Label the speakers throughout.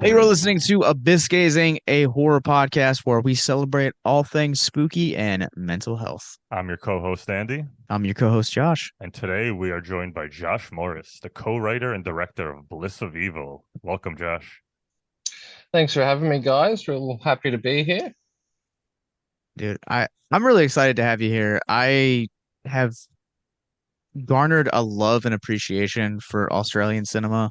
Speaker 1: Hey, you're listening to Abyss Gazing, a horror podcast where we celebrate all things spooky and mental health.
Speaker 2: I'm your co-host Andy,
Speaker 1: I'm your co-host Josh.
Speaker 2: and today we are joined by Josh Morris, the co-writer and director of Bliss of Evil. Welcome, Josh.
Speaker 3: Thanks for having me, guys. Real happy to be here.
Speaker 1: Dude, I'm really excited to have you here. I have garnered a love and appreciation for Australian cinema,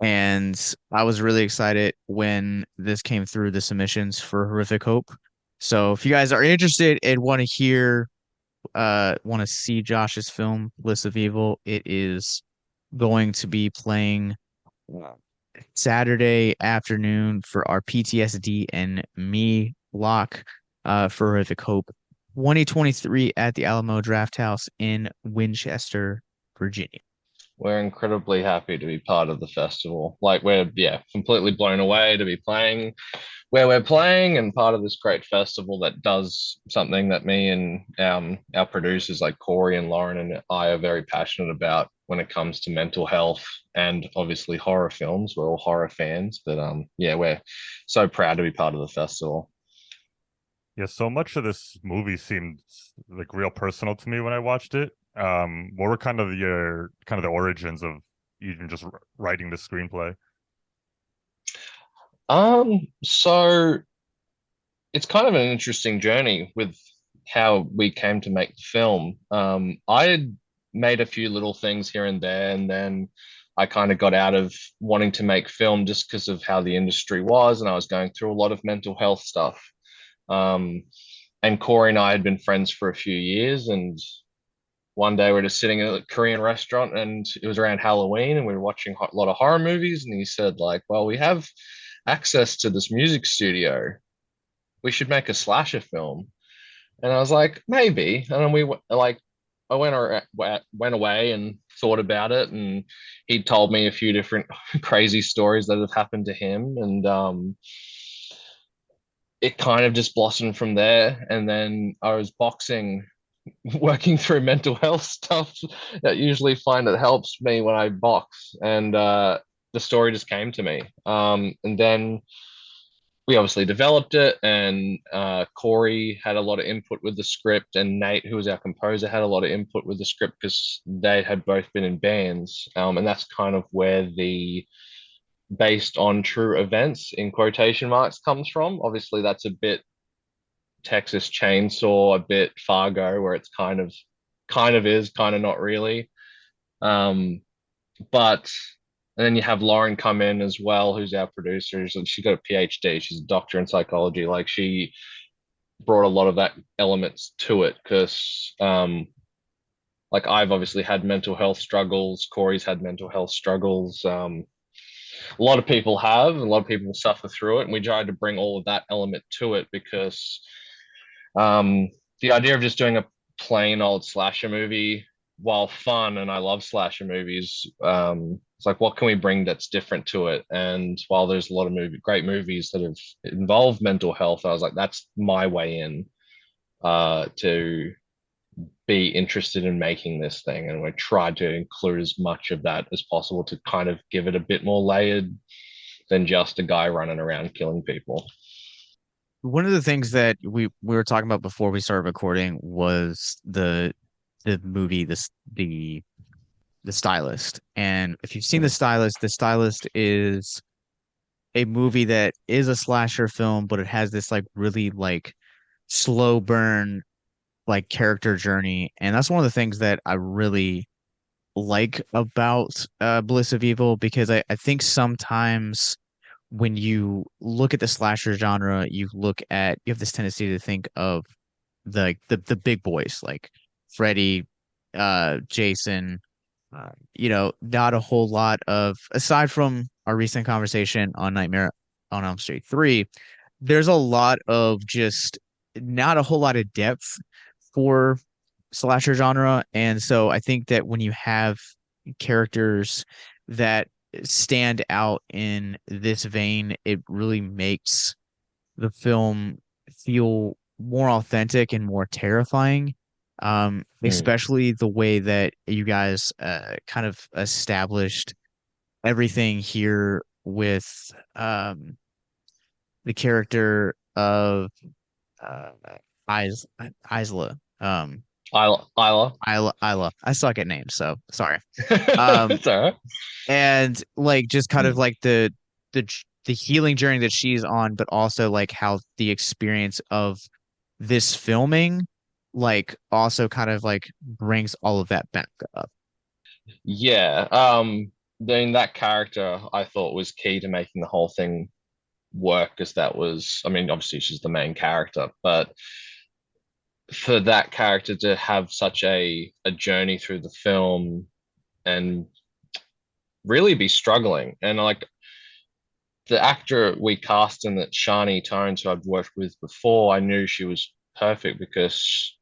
Speaker 1: and I was really excited when this came through the submissions for Horrific Hope. So if you guys are interested and want to hear want to see Josh's film, List of Evil, it is going to be playing Saturday afternoon for our PTSD and me block for Horrific Hope 2023 at the Alamo Draft House in Winchester, Virginia.
Speaker 3: We're incredibly happy to be part of the festival. We're completely blown away to be playing where we're playing and part of this great festival that does something that me and our producers like Corey and Lauren and I are very passionate about when it comes to mental health and obviously horror films. We're all horror fans, but yeah, we're so proud to be part of the festival.
Speaker 2: Yeah, so much of this movie seemed like real personal to me when I watched it. What were kind of the origins of even just writing the screenplay?
Speaker 3: So it's kind of an interesting journey with how we came to make the film. I had made a few little things here and there, and then I kind of got out of wanting to make film just because of how the industry was, and I was going through a lot of mental health stuff. Um, and Corey and I had been friends for a few years, and one day we're just sitting at a Korean restaurant, and it was around Halloween, and we were watching a lot of horror movies, and he said, like, well, we have access to this music studio. We should make a slasher film. And I was like, maybe. And then I went away and thought about it, and he told me a few different crazy stories that have happened to him, and it kind of just blossomed from there. And then I was boxing, working through mental health stuff that usually find it helps me when I box, and the story just came to me. And then we obviously developed it, and Corey had a lot of input with the script, and Nate, who was our composer, had a lot of input with the script because they had both been in bands, and that's kind of where the based on true events in quotation marks comes from. Obviously, that's a bit Texas Chainsaw, a bit Fargo, where it's kind of is, kind of not really. Um, but and then you have Lauren come in as well, who's our producer. She got a PhD. She's a doctor in psychology. Like she brought a lot of that elements to it because like I've obviously had mental health struggles. Corey's had mental health struggles. A lot of people have, and a lot of people suffer through it. And we tried to bring all of that element to it because um, the idea of just doing a plain old slasher movie, while fun, and I love slasher movies, it's like, what can we bring that's different to it? And while there's a lot of great movies that have involved mental health, I was like, that's my way in to be interested in making this thing. And we tried to include as much of that as possible to kind of give it a bit more layered than just a guy running around killing people.
Speaker 1: One of the things that we were talking about before we started recording was the movie, the Stylist. And if you've seen
Speaker 3: Mm.
Speaker 1: The Stylist is a movie that is a slasher film, but it has this like really like slow burn like character journey. And that's one of the things that I really like about Bliss of Evil, because I think sometimes when you look at the slasher genre, you have this tendency to think of the big boys like Freddy, Jason, not a whole lot of, aside from our recent conversation on Nightmare on Elm Street 3, there's a lot of just not a whole lot of depth for slasher genre. And so I think that when you have characters that stand out in this vein, it really makes the film feel more authentic and more terrifying.
Speaker 3: Mm.
Speaker 1: Especially the way that you guys kind of established everything here with um the character of uh Isla.
Speaker 3: Isla.
Speaker 1: Isla. I suck at names, so sorry. Um,
Speaker 3: It's all right.
Speaker 1: and like just kind of like the healing journey that she's on, but also like how the experience of this filming like also kind of like brings all of that back up.
Speaker 3: Yeah. Then that character I thought was key to making the whole thing work, because that was, I mean, obviously she's the main character, but for that character to have such a journey through the film and really be struggling, and like the actor we cast in that, Shani Tones, who I've worked with before, I knew she was perfect because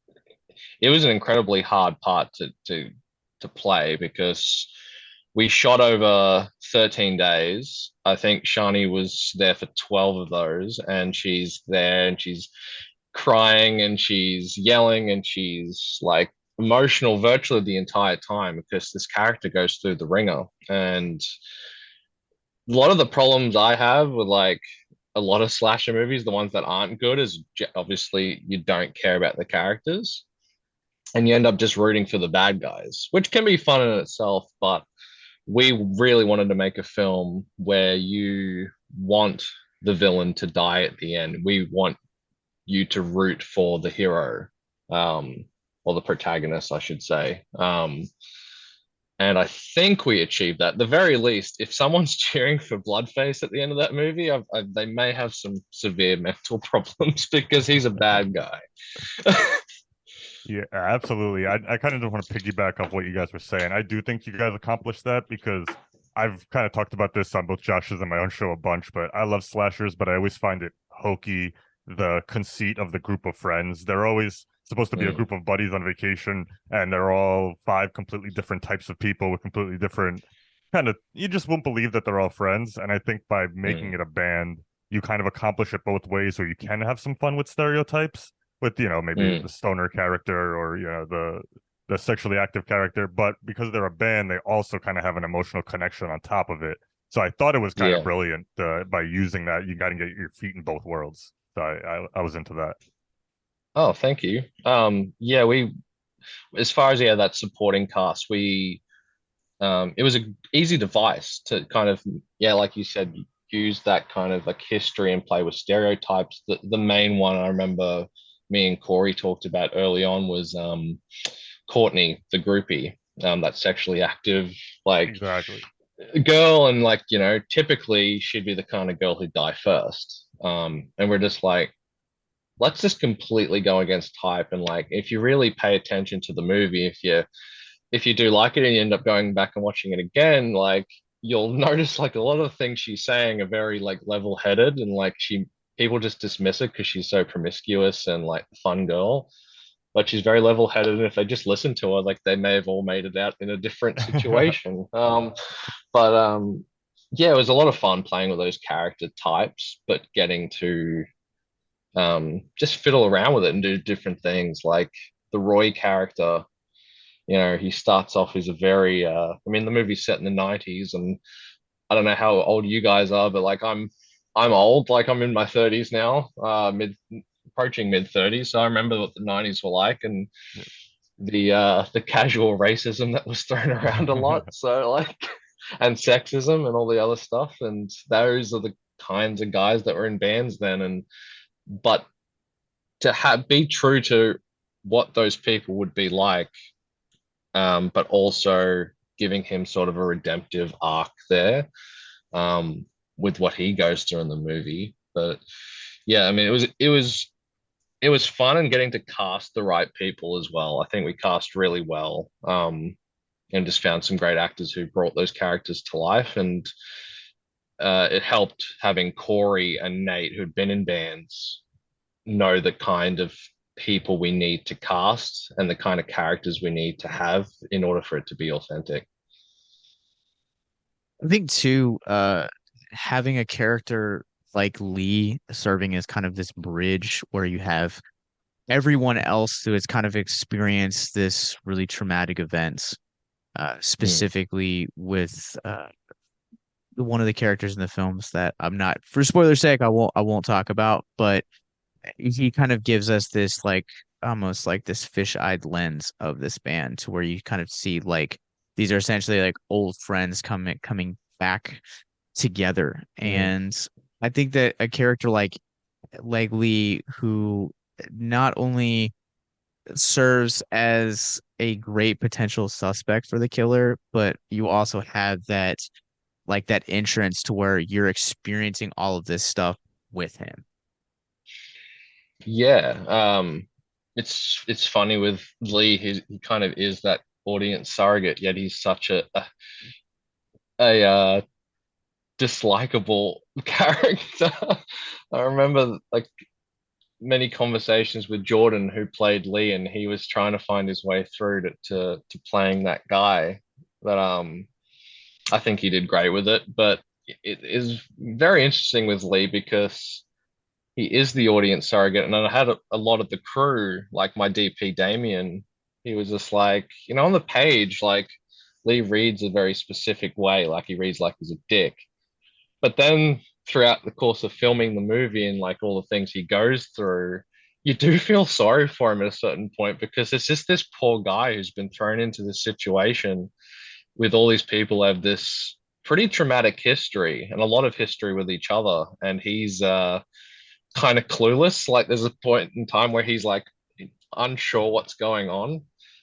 Speaker 3: it was an incredibly hard part to play, because we shot over 13 days. I think Shani was there for 12 of those, and she's there and she's crying and she's yelling and she's like emotional virtually the entire time, because this character goes through the ringer. And a lot of the problems I have with like a lot of slasher movies, the ones that aren't good, is obviously you don't care about the characters and you end up just rooting for the bad guys, which can be fun in itself. But we really wanted to make a film where you want the villain to die at the end. We want you to root for the hero, um, or the protagonist, I should say. And I think we achieved that. At the very least, if someone's cheering for Bloodface at the end of that movie, they may have some severe mental problems, because he's a bad guy.
Speaker 2: Yeah, absolutely. I kind of just want to piggyback off what you guys were saying. I do think you guys accomplished that because I've kind of talked about this on both Josh's and my own show a bunch, but I love slashers, but I always find it hokey, the conceit of the group of friends. They're always supposed to be a
Speaker 3: Mm,
Speaker 2: group of buddies on vacation, and they're all five completely different types of people with completely different kind of, you just won't believe that they're all friends. And I think by making
Speaker 3: mm,
Speaker 2: it a band, you kind of accomplish it both ways, where you can have some fun with stereotypes with, maybe the
Speaker 3: mm.
Speaker 2: stoner character, or the sexually active character, but because they're a band, they also kind of have an emotional connection on top of it. So I thought it was kind of
Speaker 3: Yeah.
Speaker 2: brilliant, by using that. You got to get your feet in both worlds. So I was into that.
Speaker 3: Oh, thank you. Yeah, we, as far as, yeah, that supporting cast, we, it was a easy device to kind of, yeah, like you said, use that kind of like history and play with stereotypes. The main one I remember me and Corey talked about early on was Courtney, the groupie, that sexually active, like
Speaker 2: Exactly.
Speaker 3: girl, and like, typically she'd be the kind of girl who'd die first. And we're just like, let's just completely go against type, and like, if you really pay attention to the movie, if you do like it and you end up going back and watching it again, like, you'll notice like a lot of the things she's saying are very like level-headed, and like people just dismiss it because she's so promiscuous and like fun girl, but she's very level-headed, and if they just listen to her, like, they may have all made it out in a different situation. But yeah, it was a lot of fun playing with those character types, but getting to just fiddle around with it and do different things. Like the Roy character, he starts off as a very, I mean, the movie's set in the 90s, and I don't know how old you guys are, but like, I'm old, like I'm in my 30s now, approaching mid 30s. So I remember what the 90s were like, and the casual racism that was thrown around a lot. So like, and sexism and all the other stuff. And those are the kinds of guys that were in bands then. And but to have be true to what those people would be like, but also giving him sort of a redemptive arc there, with what he goes through in the movie. But yeah, I mean, it was fun, and getting to cast the right people as well. I think we cast really well, and just found some great actors who brought those characters to life. And it helped having Corey and Nate, who'd been in bands, know the kind of people we need to cast and the kind of characters we need to have in order for it to be authentic.
Speaker 1: I think too, having a character like Lee serving as kind of this bridge where you have everyone else who has kind of experienced this really traumatic events,
Speaker 3: Mm,
Speaker 1: specifically with one of the characters in the films that I'm not, for spoiler's sake, I won't talk about, but he kind of gives us this like almost like this fish-eyed lens of this band to where you kind of see like these are essentially like old friends coming back together.
Speaker 3: Mm.
Speaker 1: And I think that a character like Lee, who not only serves as a great potential suspect for the killer, but you also have that like that entrance to where you're experiencing all of this stuff with him.
Speaker 3: Yeah. It's funny with Lee, he kind of is that audience surrogate, yet he's such a dislikable character. I remember like many conversations with Jordan, who played Lee, and he was trying to find his way through to playing that guy. But I think he did great with it. But it is very interesting with Lee because he is the audience surrogate, and I had a lot of the crew, like my DP Damien. He was just like, on the page, like Lee reads a very specific way, like he reads like he's a dick. But then throughout the course of filming the movie and like all the things he goes through, you do feel sorry for him at a certain point because it's just this poor guy who's been thrown into this situation with all these people who have this pretty traumatic history and a lot of history with each other. And he's kind of clueless. Like there's a point in time where he's like unsure what's going on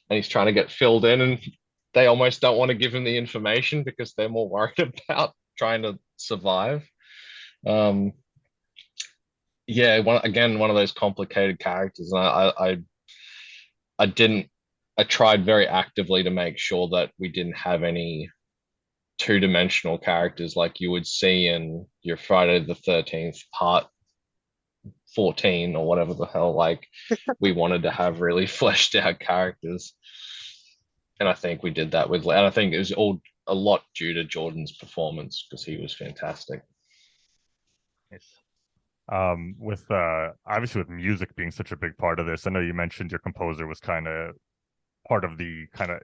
Speaker 3: and he's trying to get filled in and they almost don't want to give him the information because they're more worried about trying to survive. Um, yeah, one of those complicated characters, and I didn't. I tried very actively to make sure that we didn't have any two-dimensional characters like you would see in your Friday the 13th part 14 or whatever the hell. Like we wanted to have really fleshed out characters, and I think we did that and I think it was all a lot due to Jordan's performance because he was fantastic.
Speaker 2: Nice. With obviously with music being such a big part of this, I know you mentioned your composer was kind of part of the kind of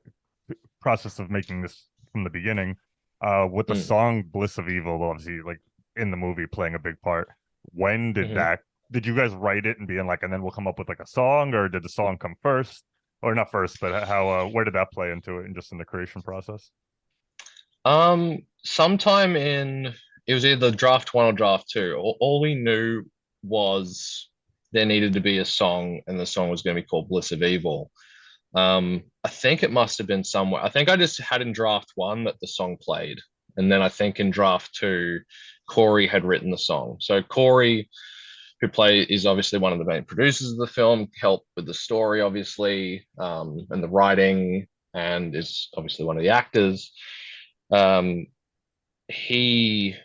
Speaker 2: process of making this from the beginning. With the
Speaker 3: Mm.
Speaker 2: song "Bliss of Evil," obviously like in the movie playing a big part. When did
Speaker 3: Mhm.
Speaker 2: that? Did you guys write it and be in like, and then we'll come up with like a song, or did the song come first, or not first, but how? Where did that play into it, and just in the creation process?
Speaker 3: Sometime in it was either draft one or draft two. All we knew was there needed to be a song, and the song was going to be called "Bliss of Evil." I think it must have been somewhere. I think I just had in draft one that the song played, and then I think in draft two, Corey had written the song. So Corey, is obviously one of the main producers of the film, helped with the story, obviously, and the writing, and is obviously one of the actors. Um, he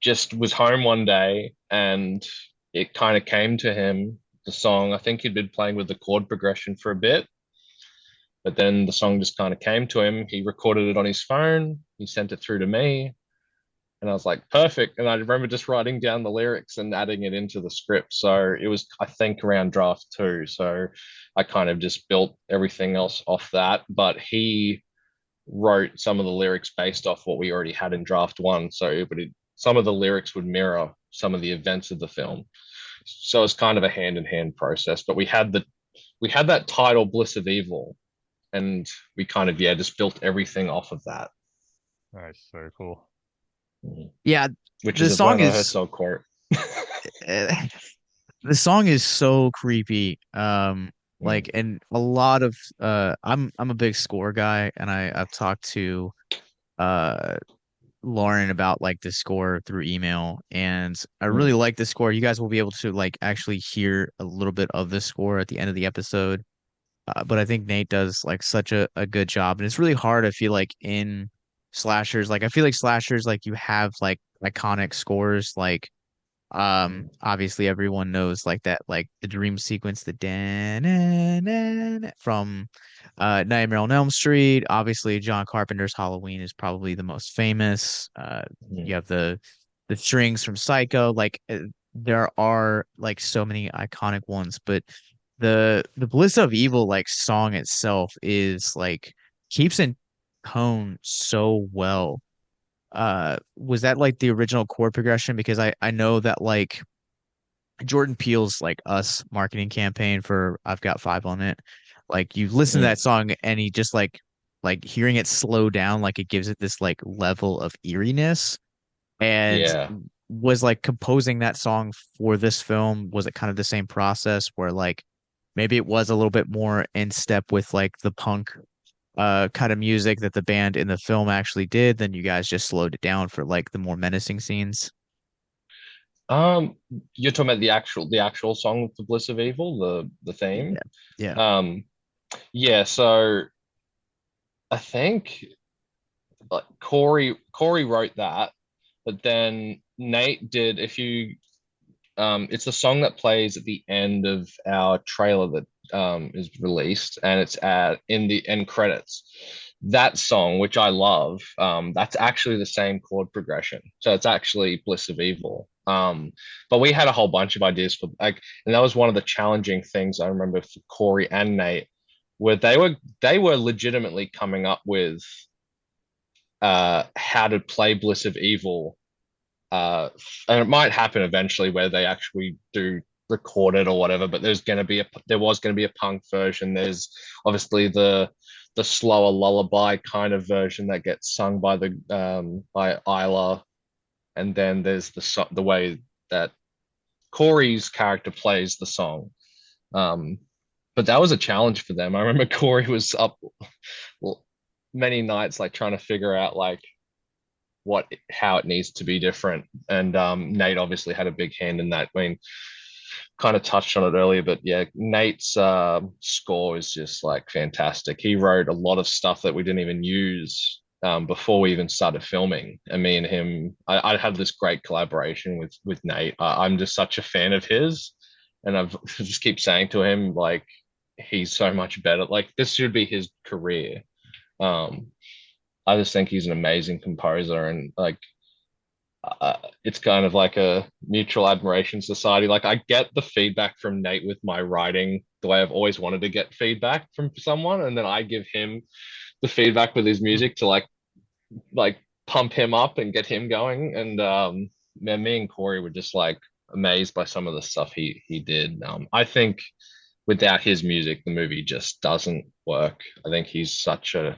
Speaker 3: just was home one day and it kind of came to him, the song. I think he'd been playing with the chord progression for a bit, but then the song just kind of came to him. He recorded it on his phone, he sent it through to me, and I was like, perfect. And I remember just writing down the lyrics and adding it into the script. So it was, I think, around draft two. So I kind of just built everything else off that. But he wrote some of the lyrics based off what we already had in draft one. So some of the lyrics would mirror some of the events of the film. So it's kind of a hand in hand process. But we had that title Bliss of Evil, and we kind of just built everything off of that.
Speaker 2: Nice, very cool.
Speaker 1: Yeah,
Speaker 3: Which
Speaker 1: the
Speaker 3: is a
Speaker 1: song
Speaker 3: Werner
Speaker 1: is
Speaker 3: Herzog quote.
Speaker 1: uh, the song is so creepy.
Speaker 3: Mm,
Speaker 1: Like and a lot of I'm a big score guy and I've talked to uh Lauren about like the score through email and I really
Speaker 3: mm,
Speaker 1: like the score. You guys will be able to like actually hear a little bit of the score at the end of the episode. But I think Nate does like such a good job and it's really hard I feel like in slashers. Like I feel like slashers like you have like iconic scores like
Speaker 3: mm,
Speaker 1: obviously everyone knows like that, like the dream sequence, the from Nightmare on Elm Street. Obviously, John Carpenter's Halloween is probably the most famous. You
Speaker 3: mm.
Speaker 1: have the strings from Psycho. Like there are like so many iconic ones, but the Bliss of Evil like song itself is like keeps in tone so well was that like the original chord progression? Because I know that like Jordan Peele's like Us marketing campaign for I've Got Five on It. Like you listen to
Speaker 3: Mm,
Speaker 1: that song and he just like hearing it slow down, like it gives it this like level of eeriness. And
Speaker 3: yeah.
Speaker 1: was like composing that song for this film, was it kind of the same process where like maybe it was a little bit more in step with like the punk kind of music that the band in the film actually did, then you guys just slowed it down for like the more menacing scenes?
Speaker 3: Um, you're talking about the actual song, "The Bliss of Evil," the theme.
Speaker 1: Yeah. Yeah.
Speaker 3: Um, yeah. So I think like Corey wrote that, but then Nate did. If you it's the song that plays at the end of our trailer that is released, and it's at in the end credits. That song, which I love, that's actually the same chord progression. So it's actually Bliss of Evil. But we had a whole bunch of ideas for like, and that was one of the challenging things I remember for Corey and Nate, where they were legitimately coming up with how to play Bliss of Evil, and it might happen eventually where they actually do record it or whatever. But there was going to be a punk version. There's obviously the slower lullaby kind of version that gets sung by the by Isla, and then there's the way that Corey's character plays the song. Um, but that was a challenge for them. I remember Corey was up many nights like trying to figure out like how it needs to be different. And Nate obviously had a big hand in that. I mean, kind of touched on it earlier, but yeah, Nate's score is just like fantastic. He wrote a lot of stuff that we didn't even use before we even started filming. And me and him, I had this great collaboration with Nate. I'm just such a fan of his, and I've just keep saying to him like he's so much better. Like this should be his career. Um, I just think he's an amazing composer, and like it's kind of like a mutual admiration society. Like I get the feedback from Nate with my writing the way I've always wanted to get feedback from someone, and then I give him the feedback with his music to like pump him up and get him going. And man, me and Corey were just like amazed by some of the stuff he did. I think without his music, the movie just doesn't work. I think he's such an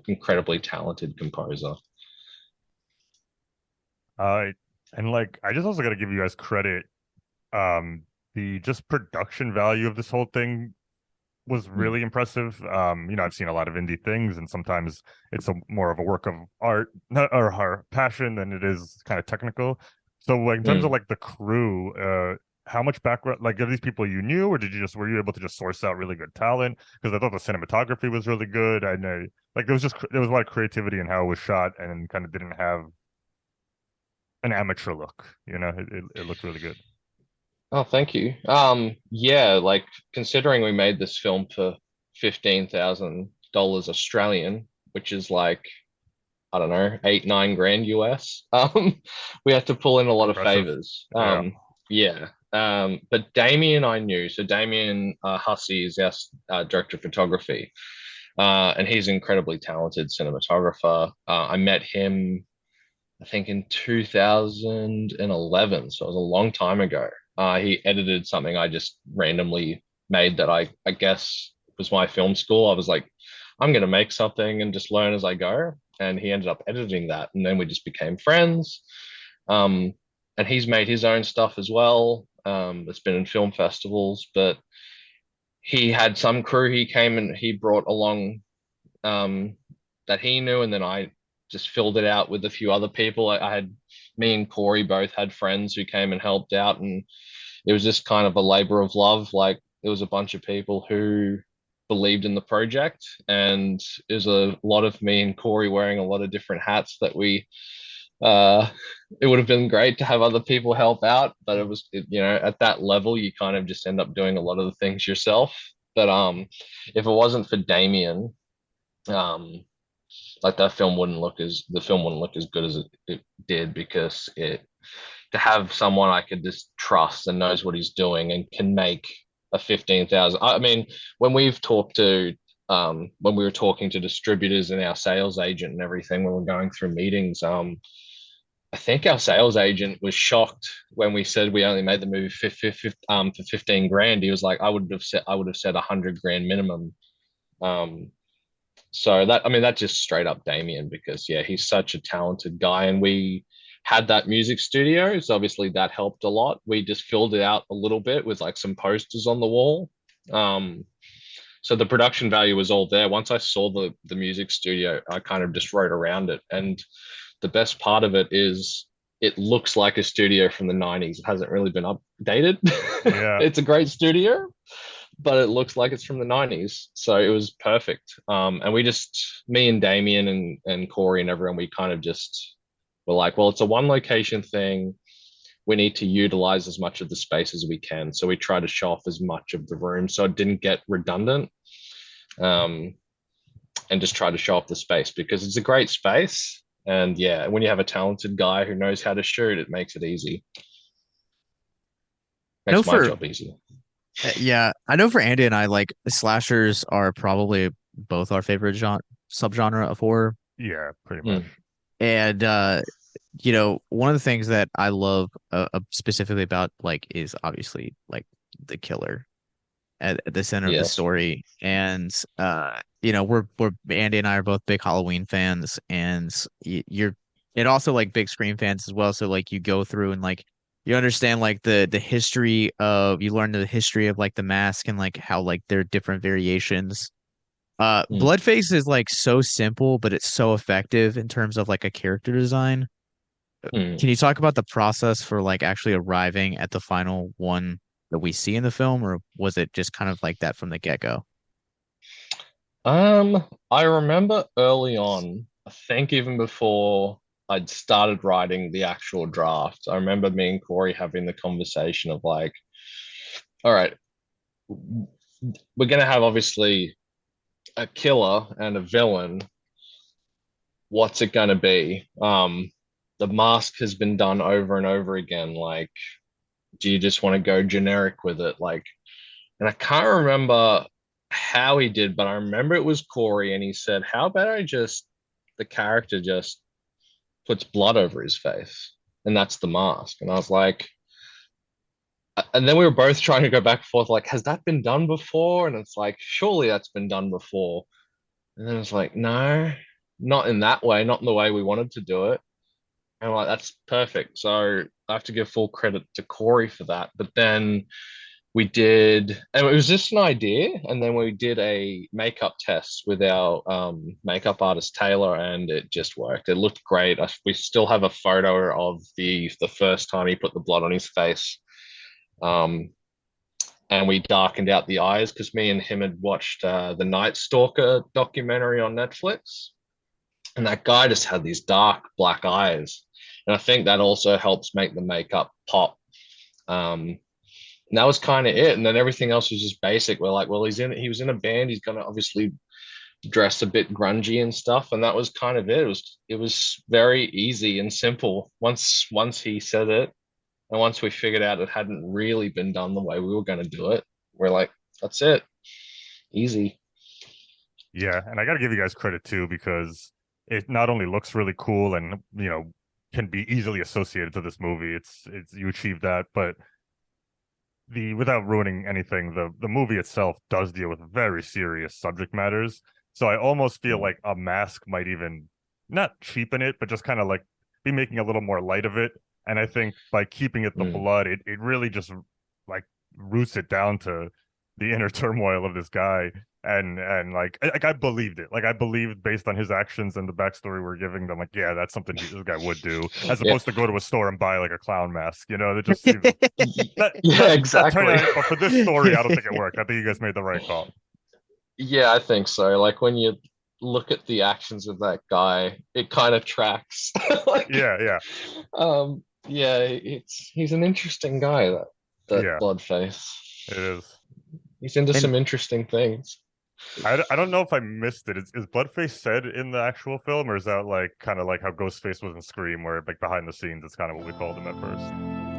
Speaker 3: incredibly talented composer.
Speaker 2: Uh, and like, I just also got to give you guys credit. Um, the just production value of this whole thing was
Speaker 3: Mm,
Speaker 2: really impressive. I've seen a lot of indie things, and sometimes it's more of a work of art or passion than it is kind of technical. So, like, in terms of
Speaker 3: mm.
Speaker 2: like the crew, how much background, like, are these people you knew, or were you able to just source out really good talent? Because I thought the cinematography was really good. I know, like, there was a lot of creativity in how it was shot, and kind of didn't have an amateur look. It looked really good.
Speaker 3: Oh, thank you. Yeah, like considering we made this film for $15,000 Australian, which is like, I don't know, 8, 9 grand US. We had to pull in a lot of
Speaker 2: Impressive.
Speaker 3: favors.
Speaker 2: Yeah.
Speaker 3: Yeah. But Damien I knew. So Damien Hussey is our director of photography. And he's an incredibly talented cinematographer. I met him I think in 2011. So it was a long time ago. He edited something I just randomly made that I guess was my film school. I was like, I'm going to make something and just learn as I go. And he ended up editing that. And then we just became friends. Um, and he's made his own stuff as well. That's been in film festivals, but he had some crew he came and he brought along um, that he knew, and then I just filled it out with a few other people. I had me and Corey both had friends who came and helped out, and it was just kind of a labor of love. Like there was a bunch of people who believed in the project, and there's a lot of me and Corey wearing a lot of different hats that we. Uh, it would have been great to have other people help out, but at that level, you kind of just end up doing a lot of the things yourself. But if it wasn't for Damien, um, like the film wouldn't look as good as it did because it to have someone I could just trust and knows what he's doing and can make a 15,000. I mean, when we've talked to when we were talking to distributors and our sales agent and everything when we were going through meetings. I think our sales agent was shocked when we said we only made the movie for 15 grand. He was like, I would have said 100 grand minimum. So that, I mean, that's just straight up Damien, because yeah, he's such a talented guy, and we had that music studio, so obviously that helped a lot. We just filled it out a little bit with like some posters on the wall. Um, so the production value was all there. Once I saw the music studio, I kind of just wrote around it. And the best part of it is it looks like a studio from the 90s. It hasn't really been updated.
Speaker 2: Yeah.
Speaker 3: It's a great studio, but it looks like it's from the 90s. So it was perfect. And we just, me and Damien and Corey and everyone, we kind of just were like, well, it's a one location thing. We need to utilize as much of the space as we can. So we try to show off as much of the room so it didn't get redundant. And just try to show off the space because it's a great space. And yeah, when you have a talented guy who knows how to shoot, it makes it easy.
Speaker 1: No,
Speaker 3: Makes my job easy.
Speaker 1: yeah, I know for Andy and I, like slashers are probably both our favorite subgenre of horror.
Speaker 2: Yeah, pretty much.
Speaker 1: And one of the things that I love specifically about like is obviously like the killer at the center of the story. And we're Andy and I are both big Halloween fans, and you're and also like big Scream fans as well. So like you go through and like you understand like the history of you learn the history of like the mask and like how like there are different variations. Bloodface is like so simple, but it's so effective in terms of like a character design. Can you talk about the process for like actually arriving at the final one that we see in the film, or was it just kind of like that from the get-go?
Speaker 3: I remember early on, I think even before I'd started writing the actual draft, I remember me and Corey having the conversation of like, all right, we're gonna have obviously a killer and a villain. What's it gonna be? The mask has been done over and over again. Like, do you just want to go generic with it? Like, and I can't remember how he did, but I remember it was Corey, and he said, "How about the character just puts blood over his face, and that's the mask?" And I was like, and then we were both trying to go back and forth, like, has that been done before? And it's like, surely that's been done before. And then it's like, no, not in that way, not in the way we wanted to do it. And I'm like, that's perfect. So I have to give full credit to Corey for that. But then we did, and it was just an idea. And then we did a makeup test with our makeup artist Taylor, and it just worked. It looked great. We still have a photo of the first time he put the blood on his face. And we darkened out the eyes because me and him had watched the Night Stalker documentary on Netflix, and that guy just had these dark black eyes, and I think that also helps make the makeup pop. And that was kind of it. And then everything else was just basic. We're like, well, he was in a band. He's gonna obviously dress a bit grungy and stuff, and that was kind of it. It was very easy and simple. Once he said it, and once we figured out it hadn't really been done the way we were going to do it, we're like, that's it. Easy.
Speaker 2: Yeah, and I got to give you guys credit too, because it not only looks really cool and can be easily associated to this movie. It's you achieve that, but without ruining anything, the movie itself does deal with very serious subject matters. So I almost feel like a mask might even not cheapen it, but just kind of like be making a little more light of it. And I think by keeping it the blood, it really just like roots it down to the inner turmoil of this guy. And like I believed it. Like I believed based on his actions and the backstory we're giving them, like, yeah, that's something this guy would do, as opposed to go to a store and buy like a clown mask. That just seems
Speaker 3: exactly.
Speaker 2: But for this story, I don't think it worked. I think you guys made the right call.
Speaker 3: Yeah, I think so. Like when you look at the actions of that guy, it kind of tracks. Like,
Speaker 2: yeah.
Speaker 3: Yeah, he's an interesting guy, that Bloodface.
Speaker 2: It is.
Speaker 3: He's into some interesting things.
Speaker 2: I don't know if I missed it. Is Bloodface said in the actual film, or is that like kind of like how Ghostface was in Scream, where like behind the scenes it's kind of what we called him at first?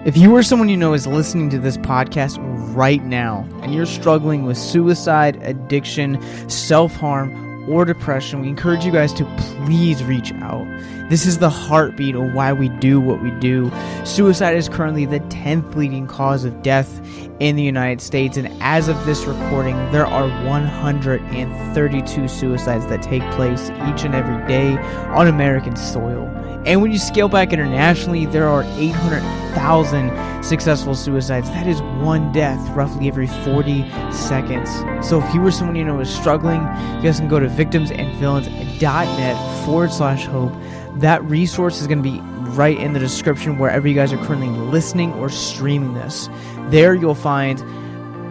Speaker 1: If you or someone you know is listening to this podcast right now and you're struggling with suicide, addiction, self-harm, or depression, we encourage you guys to please reach out. This is the heartbeat of why we do what we do. Suicide is currently the 10th leading cause of death in the United States, and as of this recording, there are 132 suicides that take place each and every day on American soil. And when you scale back internationally, there are 800,000 successful suicides. That is one death roughly every 40 seconds. So if you or someone you know is struggling, you guys can go to victimsandvillains.net/hope. That resource is going to be right in the description wherever you guys are currently listening or streaming this. There you'll find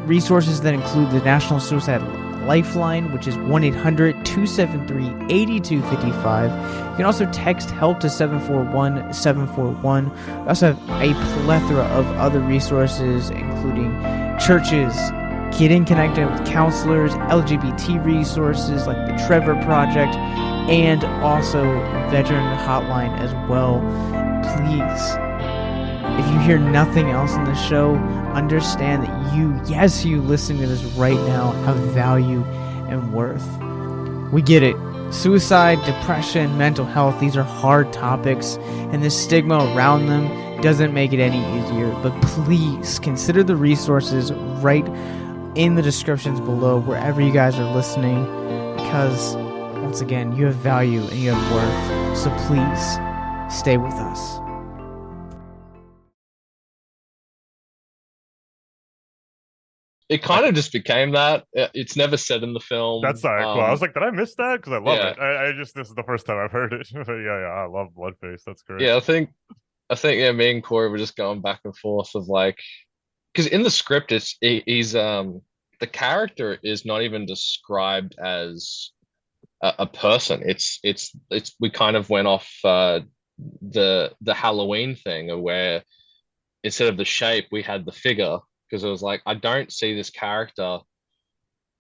Speaker 1: resources that include the National Suicide Lifeline, which is 1-800-273-8255. You can also text HELP to 741-741. We also have a plethora of other resources, including churches, getting connected with counselors, LGBT resources like the Trevor Project, and also veteran hotline as well. Please, if you hear nothing else in the show, understand that you listening to this right now, have value and worth. We get it. Suicide, depression, mental health, these are hard topics, and the stigma around them doesn't make it any easier. But please consider the resources right in the descriptions below wherever you guys are listening, because once again, you have value and you have worth. So please stay with us.
Speaker 3: It kind of just became that. It's never said in the film.
Speaker 2: That's cool. I was like, did I miss that? Because I love
Speaker 3: Yeah.
Speaker 2: it. I just, this is the first time I've heard it. yeah, I love Bloodface. That's great.
Speaker 3: Yeah, I think yeah, me and Corey were just going back and forth of like, because in the script he's the character is not even described as a person. It's we kind of went off the Halloween thing of where instead of the shape we had the figure, because it was like, I don't see this character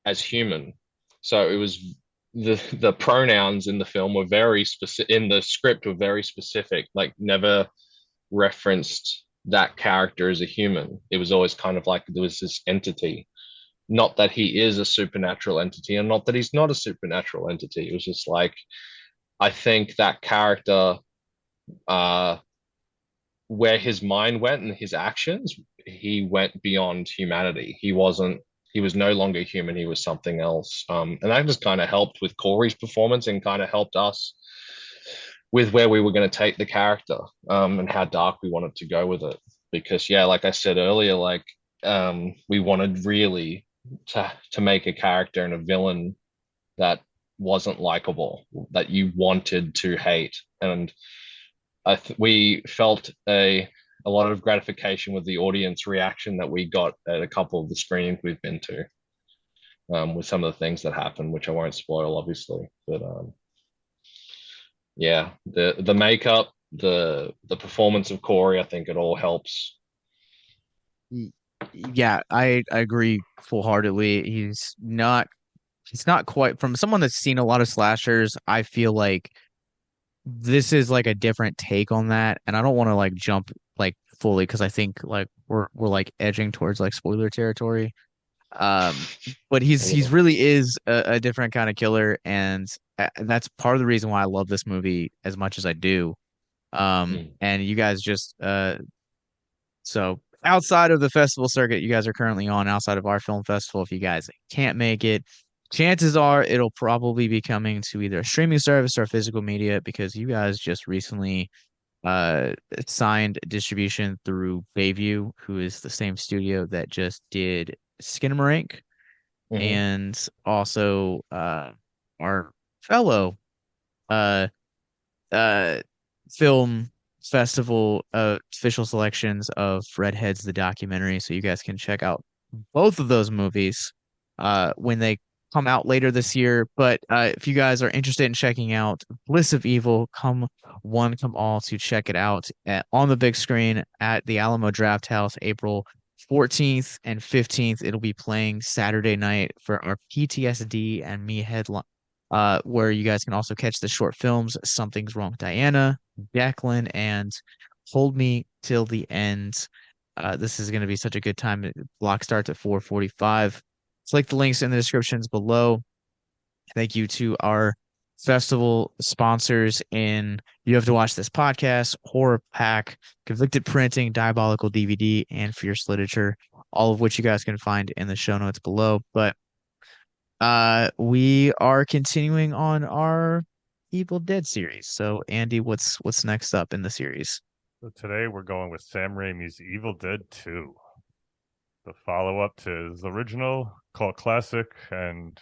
Speaker 3: as human. So it was the pronouns in the film were very specific, in the script were very specific, like never referenced that character as a human. It was always kind of like there was this entity. Not that he is a supernatural entity and not that he's not a supernatural entity. It was just like, I think that character, where his mind went and his actions, he went beyond humanity. He was no longer human. He was something else. And that just kind of helped with Corey's performance and kind of helped us with where we were going to take the character, and how dark we wanted to go with it. Because yeah, like I said earlier, like we wanted really to make a character and a villain that wasn't likable, that you wanted to hate. And we felt a lot of gratification with the audience reaction that we got at a couple of the screenings we've been to, with some of the things that happened, which I won't spoil, obviously. But yeah, the makeup, the performance of Corey, I think it all helps.
Speaker 1: Yeah, I agree full-heartedly. He's not quite, from someone that's seen a lot of slashers, I feel like this is like a different take on that, and I don't want to like jump like fully because I think like we're like edging towards like spoiler territory. But he's really is a different kind of killer, and that's part of the reason why I love this movie as much as I do. And you guys just so outside of the festival circuit you guys are currently on, outside of our film festival, if you guys can't make it, chances are it'll probably be coming to either a streaming service or physical media, because you guys just recently signed distribution through Bayview, who is the same studio that just did Skinamarink, and also our fellow film festival official selections of Redheads the documentary. So you guys can check out both of those movies when they come out later this year. But if you guys are interested in checking out Bliss of Evil, come one, come all to check it out on the big screen at the Alamo Draft House, April 14th and 15th. It'll be playing Saturday night for our PTSD and Me headline, where you guys can also catch the short films Something's Wrong with Diana, Declan, and Hold Me Till the End. This is going to be such a good time. Block starts at 4:45. Click the links in the descriptions below. Thank you to our festival sponsors in You Have to Watch This Podcast, Horror Pack, Conflicted Printing, Diabolical DVD, and Fierce Literature, all of which you guys can find in the show notes below. But we are continuing on our Evil Dead series. So Andy, what's next up in the series?
Speaker 2: So today we're going with Sam Raimi's Evil Dead 2, the follow-up to his original cult classic. And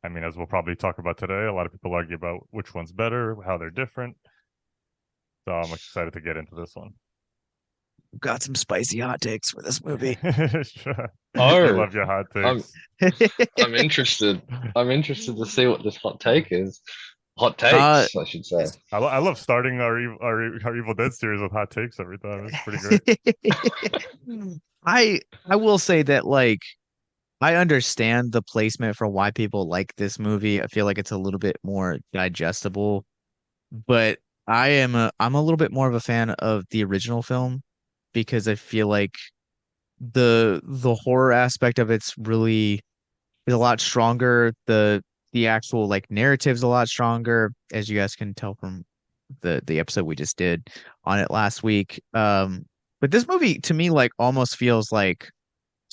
Speaker 2: I mean, as we'll probably talk about today, a lot of people argue about which one's better, how they're different. So I'm excited to get into this one.
Speaker 1: We've got some spicy hot takes for this movie.
Speaker 2: Sure. I
Speaker 3: Oh,
Speaker 2: love your hot
Speaker 3: I'm
Speaker 2: takes.
Speaker 3: I'm interested. I'm interested to see what this hot take is. Hot takes, I should say.
Speaker 2: I love starting our Evil Dead series with hot takes every time. It's pretty great.
Speaker 1: I will say that like I understand the placement for why people like this movie. I feel like it's a little bit more digestible, but I'm a little bit more of a fan of the original film because I feel like the horror aspect of it's really is a lot stronger. The actual like narrative's a lot stronger, as you guys can tell from the episode we just did on it last week. But this movie to me like almost feels like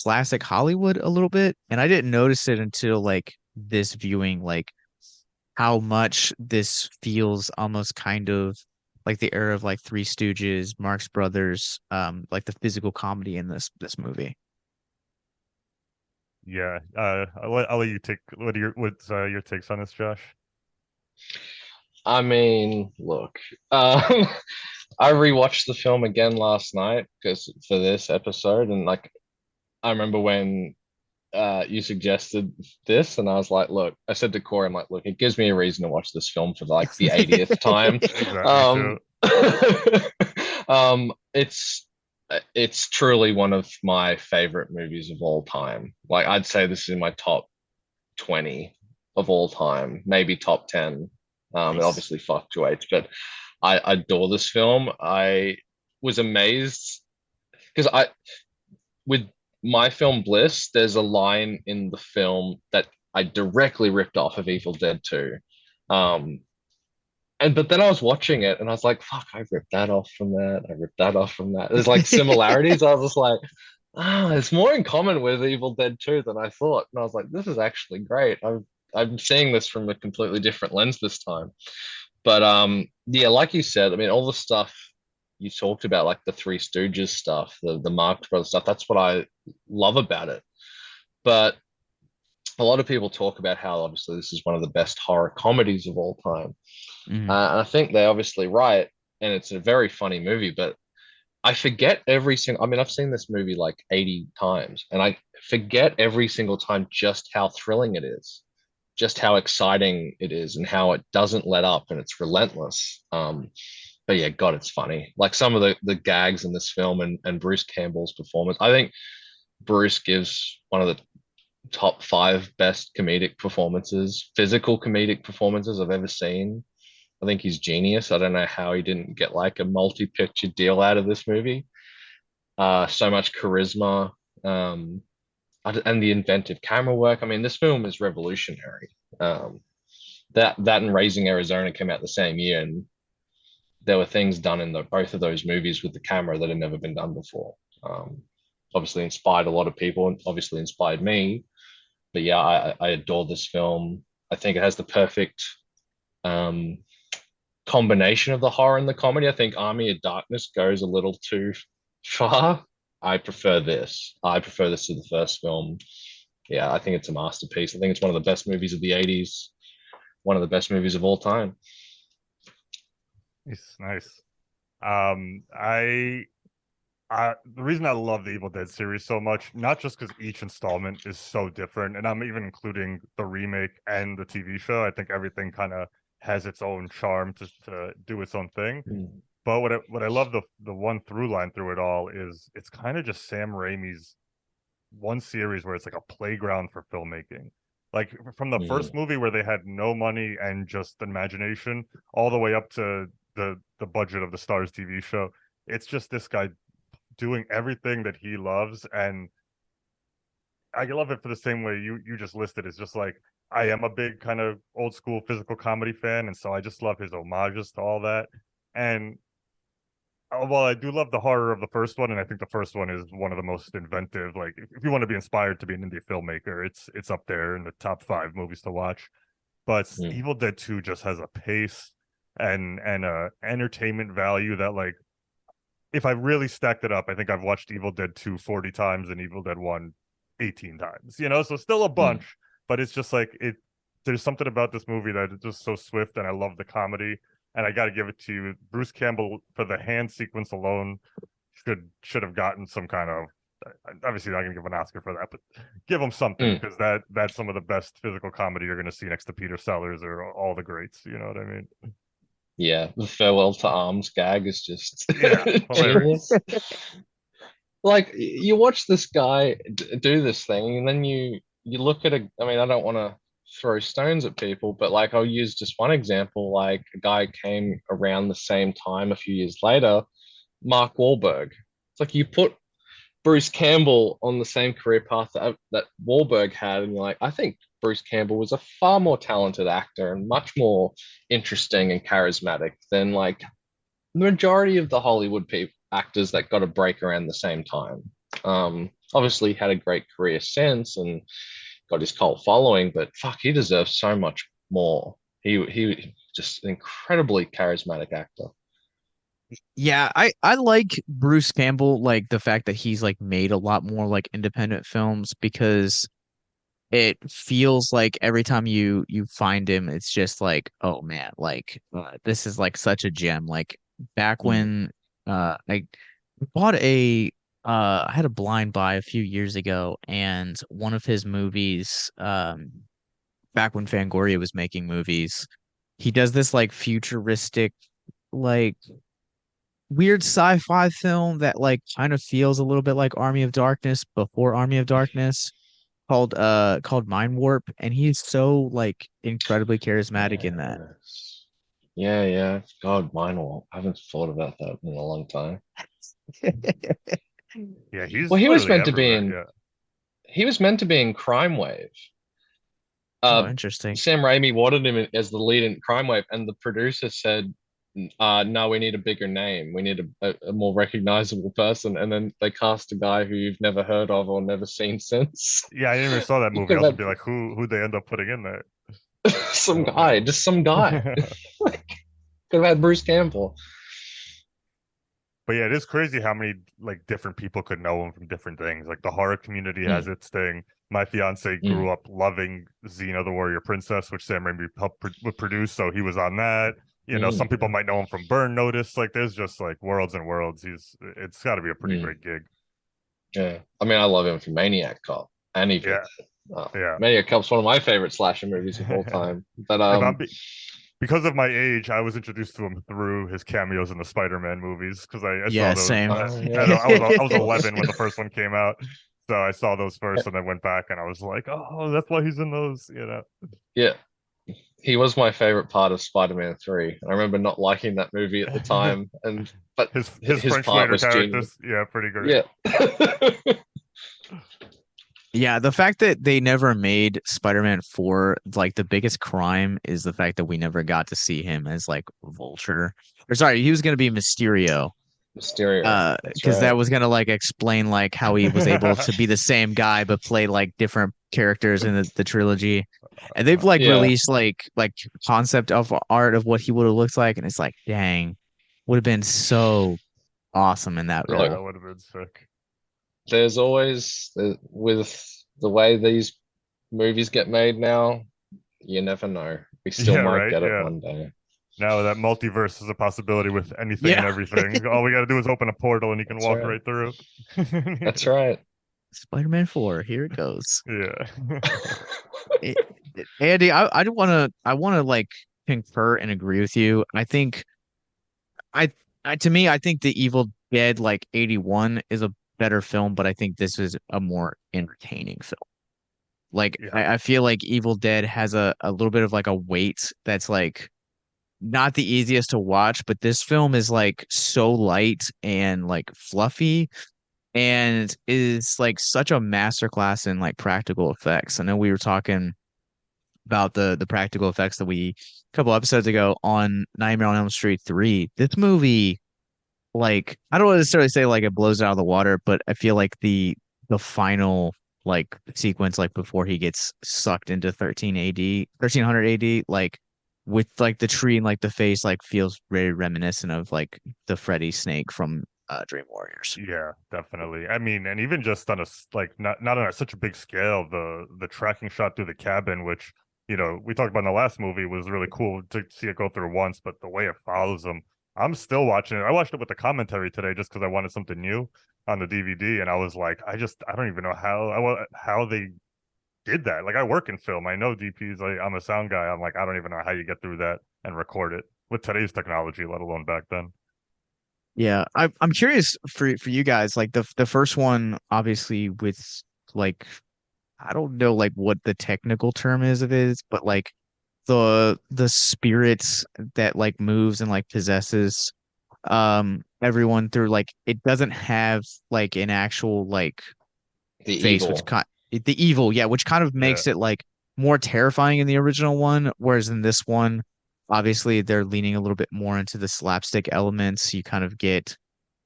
Speaker 1: classic Hollywood a little bit, and I didn't notice it until like this viewing, like how much this feels almost kind of like the era of like Three Stooges, Marx Brothers, like the physical comedy in this movie.
Speaker 2: Yeah. I'll let you take what's your takes on this, Josh?
Speaker 3: I mean, look, um, I rewatched the film again last night because for this episode, and like I remember when you suggested this, and I was like, look, I said to Corey, I'm like, look, it gives me a reason to watch this film for like the 80th time.
Speaker 2: Exactly, me
Speaker 3: Um,
Speaker 2: too.
Speaker 3: it's truly one of my favorite movies of all time. Like I'd say this is in my top 20 of all time, maybe top 10. It
Speaker 1: Nice.
Speaker 3: obviously fluctuates, but I adore this film. I was amazed because I with my film Bliss, there's a line in the film that I directly ripped off of Evil Dead 2. Um, and but then I was watching it and I was like, fuck, I ripped that off from that. I ripped that off from that. There's like similarities. I was just like, there's more in common with Evil Dead 2 than I thought. And I was like, this is actually great. I'm seeing this from a completely different lens this time. But yeah, like you said, I mean, all the stuff you talked about, like the Three Stooges stuff, the Marx Brothers stuff, that's what I love about it. But a lot of people talk about how obviously this is one of the best horror comedies of all time.
Speaker 1: Mhm.
Speaker 3: And I think they're obviously right. And it's a very funny movie, but I forget every single, I mean, I've seen this movie like 80 times, and I forget every single time just how thrilling it is, just how exciting it is, and how it doesn't let up and it's relentless. But yeah, God, it's funny. Like some of the gags in this film and Bruce Campbell's performance. I think Bruce gives one of the top five best comedic performances, physical comedic performances I've ever seen. I think he's genius. I don't know how he didn't get like a multi-picture deal out of this movie. So much charisma, um, and the inventive camera work. I mean, this film is revolutionary. Um, that and Raising Arizona came out the same year, and there were things done in both of those movies with the camera that had never been done before. Obviously inspired a lot of people, and obviously inspired me. But yeah, I adore this film. I think it has the perfect um, combination of the horror and the comedy. I think Army of Darkness goes a little too far. I prefer this. I prefer this to the first film. Yeah, I think it's a masterpiece. I think it's one of the best movies of the 80s, one of the best movies of all time.
Speaker 2: It's nice. Um, I the reason I love the Evil Dead series so much, not just because each installment is so different, and I'm even including the remake and the TV show. I think everything kind of has its own charm to do its own thing.
Speaker 3: Mm.
Speaker 2: But what I love the one through line through it all is it's kind of just Sam Raimi's one series where it's like a playground for filmmaking. Like from the
Speaker 3: Mm.
Speaker 2: first movie where they had no money and just imagination, all the way up to the budget of the Stars TV show. It's just this guy doing everything that he loves, and I love it for the same way you just listed. It's just like I am a big kind of old school physical comedy fan, and so I just love his homages to all that. And while I do love the horror of the first one, and I think the first one is one of the most inventive. Like, if you want to be inspired to be an indie filmmaker, it's up there in the top 5 movies to watch. But Evil Dead 2 just has a pace and a entertainment value that, like, if I really stacked it up, I think I've watched Evil Dead 2 40 times and Evil Dead 1 18 times. So still a bunch, but it's just like there's something about this movie that is just so swift, and I love the comedy. And I got to give it to you, Bruce Campbell, for the hand sequence alone should have gotten some kind of, obviously not going to give an Oscar for that, but give him something, because that's some of the best physical comedy you're going to see next to Peter Sellers or all the greats. You know what I mean?
Speaker 3: Yeah, the farewell to arms gag is just
Speaker 2: hilarious.
Speaker 3: Like, you watch this guy do this thing, and then you look at I mean, I don't want to throw stones at people, but like, I'll use just one example. Like, a guy came around the same time a few years later, Mark Wahlberg. It's like you put Bruce Campbell on the same career path that Wahlberg had, and you're like, I think Bruce Campbell was a far more talented actor and much more interesting and charismatic than like the majority of the Hollywood actors that got a break around the same time. Obviously had a great career since and got his cult following, but fuck, he deserves so much more. He just an incredibly charismatic actor.
Speaker 1: Yeah, I like Bruce Campbell, like the fact that he's like made a lot more like independent films, because it feels like every time you find him, it's just like, oh man, like this is like such a gem. Like, back when I bought I had a blind buy a few years ago, and one of his movies, back when Fangoria was making movies, he does this like futuristic, like weird sci-fi film that like kind of feels a little bit like Army of Darkness before Army of Darkness, called Mind Warp, and he's so like incredibly charismatic in that.
Speaker 3: Yeah. God, mine will. I haven't thought about that in a long time.
Speaker 2: Yeah, he's
Speaker 3: Well, he was
Speaker 2: literally
Speaker 3: meant to be
Speaker 2: everywhere.
Speaker 3: in.
Speaker 2: Yeah.
Speaker 3: He was meant to be in Crime Wave.
Speaker 1: Oh, interesting.
Speaker 3: Sam Raimi wanted him as the lead in Crime Wave, and the producer said, "No, we need a bigger name. We need a more recognizable person." And then they cast a guy who you've neve heard of or never seen since.
Speaker 2: Yeah, I didn't even saw that
Speaker 3: You
Speaker 2: movie.
Speaker 3: could
Speaker 2: I was
Speaker 3: have
Speaker 2: be like, who'd they end up putting in there?
Speaker 3: some guy, just some guy. Like, could have had Bruce Campbell.
Speaker 2: But yeah, it is crazy how many like different people could know him from different things. Like, the horror community has its thing. My fiance grew up loving Xena the Warrior Princess, which Sam Raimi helped produce, so he was on that. Some people might know him from Burn Notice. Like, there's just like worlds and worlds. It's got to be a pretty great gig.
Speaker 3: Yeah, I mean, I love him for Maniac Cop, and even Maniac Cop's one of my favorite slasher movies of all time. But
Speaker 2: because of my age, I was introduced to him through his cameos in the Spider-Man movies, because I saw those.
Speaker 1: Same.
Speaker 2: I was 11 when the first one came out, so I saw those first, and then went back, and I was like, oh, that's why he's in those.
Speaker 3: Yeah, he was my favorite part of Spider-Man 3. I remember not liking that movie at the time, but
Speaker 2: his French
Speaker 3: part
Speaker 2: waiter
Speaker 3: was
Speaker 2: characters, pretty great.
Speaker 3: Yeah.
Speaker 1: Yeah, the fact that they never made Spider-Man 4, like the biggest crime is the fact that we never got to see him as like Vulture. Or sorry, he was going to be Mysterio.
Speaker 3: Mysterio.
Speaker 1: Because that was going to like explain like how he was able to be the same guy but play like different characters in the trilogy. And they've like released like concept of art of what he would have looked like, and it's like, dang, would have been so awesome in that role.
Speaker 2: That would have been sick.
Speaker 3: There's always, with the way these movies get made now, you never know. We still might get it one day.
Speaker 2: Now that multiverse is a possibility with anything and everything. All we got to do is open a portal and you can walk right through.
Speaker 3: That's right.
Speaker 1: Spider-Man 4, here it goes.
Speaker 2: Yeah.
Speaker 1: Andy, I don't want to like concur and agree with you. I think to me, I think the Evil Dead like 81 is a better film, but I think this is a more entertaining film. Like, I feel like Evil Dead has a little bit of like a weight that's like not the easiest to watch, but this film is like so light and like fluffy and is like such a masterclass in like practical effects. I know we were talking about the practical effects that we a couple episodes ago on Nightmare on Elm Street 3. This movie, like, I don't necessarily say like it blows it out of the water, but I feel like the final like sequence, like before he gets sucked into 13 AD, 1300 AD, like with like the tree and like the face, like feels very reminiscent of like the Freddy snake from Dream Warriors.
Speaker 2: Yeah, definitely. I mean, and even just on a like not on such a big scale, the tracking shot through the cabin, which we talked about in the last movie, was really cool to see it go through once, but the way it follows them, I'm still watching it. I watched it with the commentary today just because I wanted something new on the DVD, and I was like, I don't even know how they did that. Like, I work in film, I know DPs, I'm a sound guy. I'm like, I don't even know how you get through that and record it with today's technology, let alone back then.
Speaker 1: Yeah, I'm curious for you guys, like the first one, obviously with like I don't know like what the technical term is of it is, but like the spirits that like moves and like possesses everyone through like it doesn't have like an actual like
Speaker 3: The
Speaker 1: face, which
Speaker 3: evil.
Speaker 1: kind the evil, yeah, which kind of
Speaker 2: Yeah.
Speaker 1: makes it like more terrifying in the original one, whereas in this one, obviously they're leaning a little bit more into the slapstick elements. You kind of get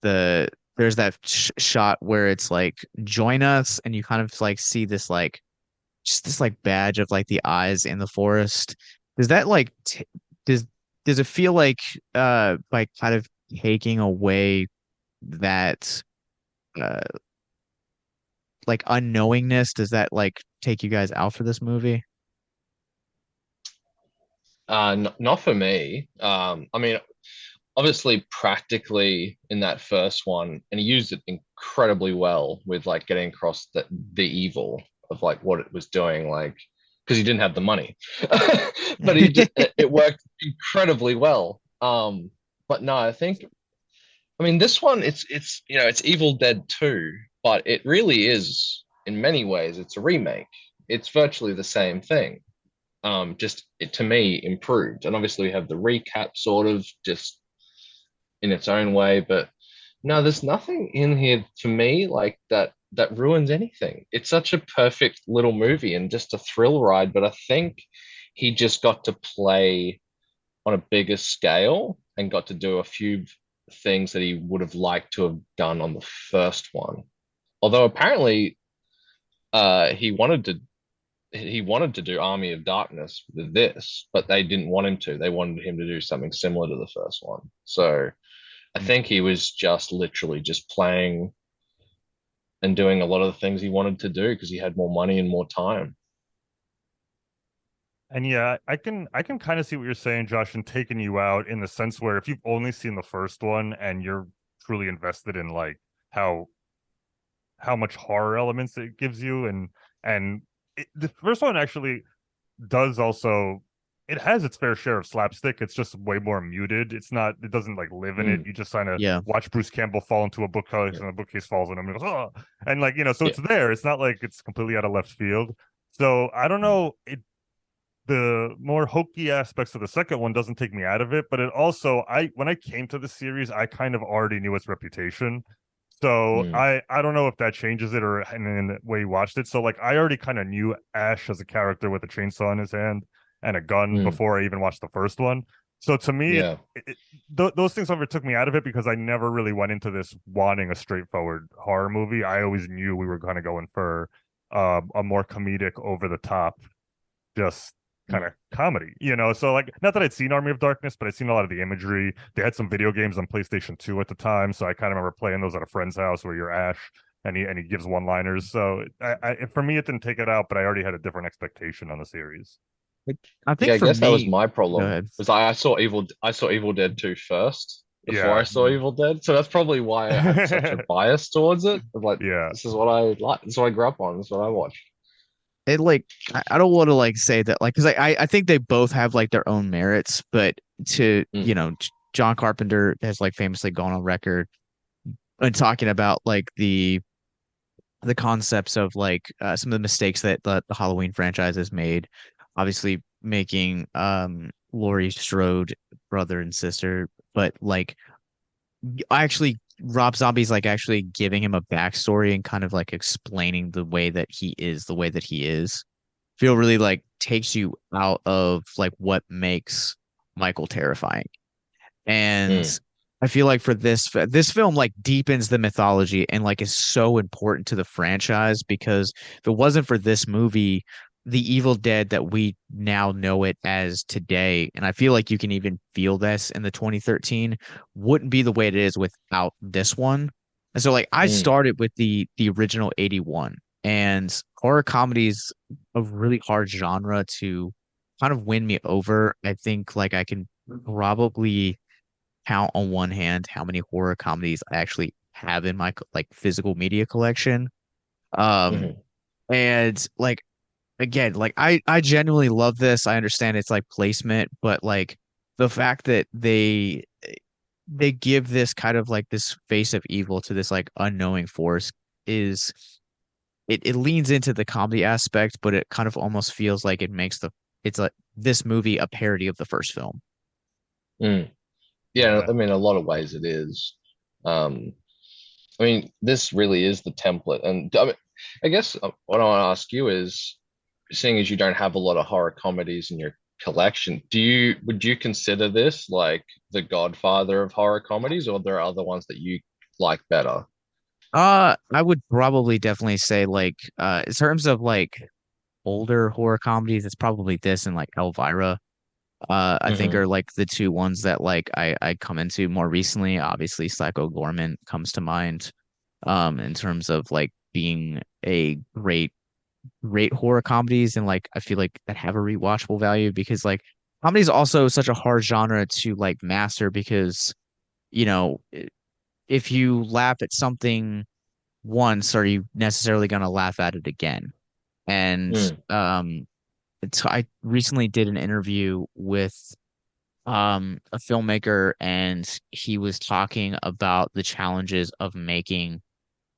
Speaker 1: there's that shot where it's like join us, and you kind of like see this like just this like badge of like the eyes in the forest. Does that like t does does it feel like by kind of taking away that uh like unknowingness, does that like take you guys out for this movie?
Speaker 3: Not for me. I mean, obviously, practically in that first one, and he used it incredibly well with like getting across the evil of like what it was doing, like because he didn't have the money, but it worked incredibly well. But no, I mean this one, it's Evil Dead 2, but it really is in many ways it's a remake. It's virtually the same thing, just it to me improved. And obviously we have the recap sort of just in its own way, but no, there's nothing in here for me like that ruins anything. It's such a perfect little movie and just a thrill ride, but I think he just got to play on a bigger scale and got to do a few things that he would have liked to have done on the first one. Although apparently he wanted to do Army of Darkness with this, but they didn't want him to. They wanted him to do something similar to the first one. So I think he was just literally just playing and doing a lot of the things he wanted to do because he had more money and more time.
Speaker 2: And yeah, I can kind of see what you're saying, Josh, and taking you out in the sense where if you've only seen the first one and you're truly invested in like how how much horror elements it gives you, and the first one actually does also, it has its fair share of slapstick. It's just way more muted. It doesn't like live in it.
Speaker 3: Mm,
Speaker 2: You just kind of
Speaker 1: Yeah.
Speaker 2: watch Bruce Campbell fall into a bookcase
Speaker 3: yeah,
Speaker 2: and the bookcase falls on him and goes, oh, and like so
Speaker 3: yeah.
Speaker 2: it's there. It's not like it's completely out of left field. So I don't
Speaker 3: Mm,
Speaker 2: know. The more hokey aspects of the second one doesn't take me out of it, but it also, I when I came to the series, I kind of already knew its reputation. So
Speaker 3: mm,
Speaker 2: I don't know if that changes it or in the way you watched it. So like I already kind of knew Ash as a character with a chainsaw in his hand and a gun
Speaker 3: mm,
Speaker 2: before I even watched the first one. So to me,
Speaker 3: yeah.
Speaker 2: those things never took me out of it because I never really went into this wanting a straightforward horror movie. I always knew we were kind of going for a more comedic, over the top, just kind
Speaker 3: Mm,
Speaker 2: of comedy. So like, not that I'd seen Army of Darkness, but I'd seen a lot of the imagery. They had some video games on PlayStation 2 at the time, so I kind of remember playing those at a friend's house where you're Ash and he gives one-liners. So for me, it didn't take it out, but I already had a different expectation on the series.
Speaker 1: Like, I
Speaker 3: Yeah,
Speaker 1: think
Speaker 3: I
Speaker 1: for
Speaker 3: guess that was
Speaker 1: me,
Speaker 3: my
Speaker 1: go
Speaker 3: problem.
Speaker 1: ahead.
Speaker 3: Was I saw Evil Dead 2 first before I
Speaker 2: Yeah.
Speaker 3: saw Evil Dead. So that's probably why I had such a bias towards it. Of like,
Speaker 2: Yeah.
Speaker 3: this is what I like. This is what I grew up on. This is what I watched.
Speaker 1: It like I don't want to like say that like because I think they both have like their own merits, but to
Speaker 3: Mm,
Speaker 1: John Carpenter has like famously gone on record and talking about like the concepts of like some of the mistakes that the Halloween franchise has made. Obviously, making Laurie Strode brother and sister, but like actually Rob Zombie's like actually giving him a backstory and kind of like explaining the way that he is the way that he is. Feel really like takes you out of like what makes Michael terrifying. And
Speaker 3: Mm,
Speaker 1: I feel like for this film like deepens the mythology and like is so important to the franchise because if it wasn't for this movie, the Evil Dead that we now know it as today, and I feel like you can even feel this in the 2013, wouldn't be the way it is without this one. And so like I
Speaker 3: mm,
Speaker 1: started with the original 81, and horror comedies a really hard genre to kind of win me over. I think like I can probably count on one hand how many horror comedies I actually have in my like physical media collection. Um,
Speaker 3: mhm,
Speaker 1: and like again, like I genuinely love this. I understand it's like placement, but like the fact that they give this kind of like this face of evil to this like unknowing force is it leans into the comedy aspect, but it kind of almost feels like it makes the it's like this movie a parody of the first film.
Speaker 3: mm. Yeah,
Speaker 2: Yeah.
Speaker 3: I mean, a lot of ways it is. Um, I mean, this really is the template, and I guess what I want to ask you is, seeing as you don't have a lot of horror comedies in your collection, would you consider this like the godfather of horror comedies, or there are other ones that you like better?
Speaker 1: I would probably definitely say like in terms of like older horror comedies, it's probably this and like Elvira. I think
Speaker 3: Hmm.
Speaker 1: are like the two ones that like I come into more recently. Obviously, Psycho Gorman comes to mind, in terms of like being a great horror comedies, and like I feel like that have a rewatchable value because like comedy is also such a hard genre to like master because you know if you laugh at something once, are you necessarily going to laugh at it again? And
Speaker 3: Mm,
Speaker 1: I recently did an interview with a filmmaker, and he was talking about the challenges of making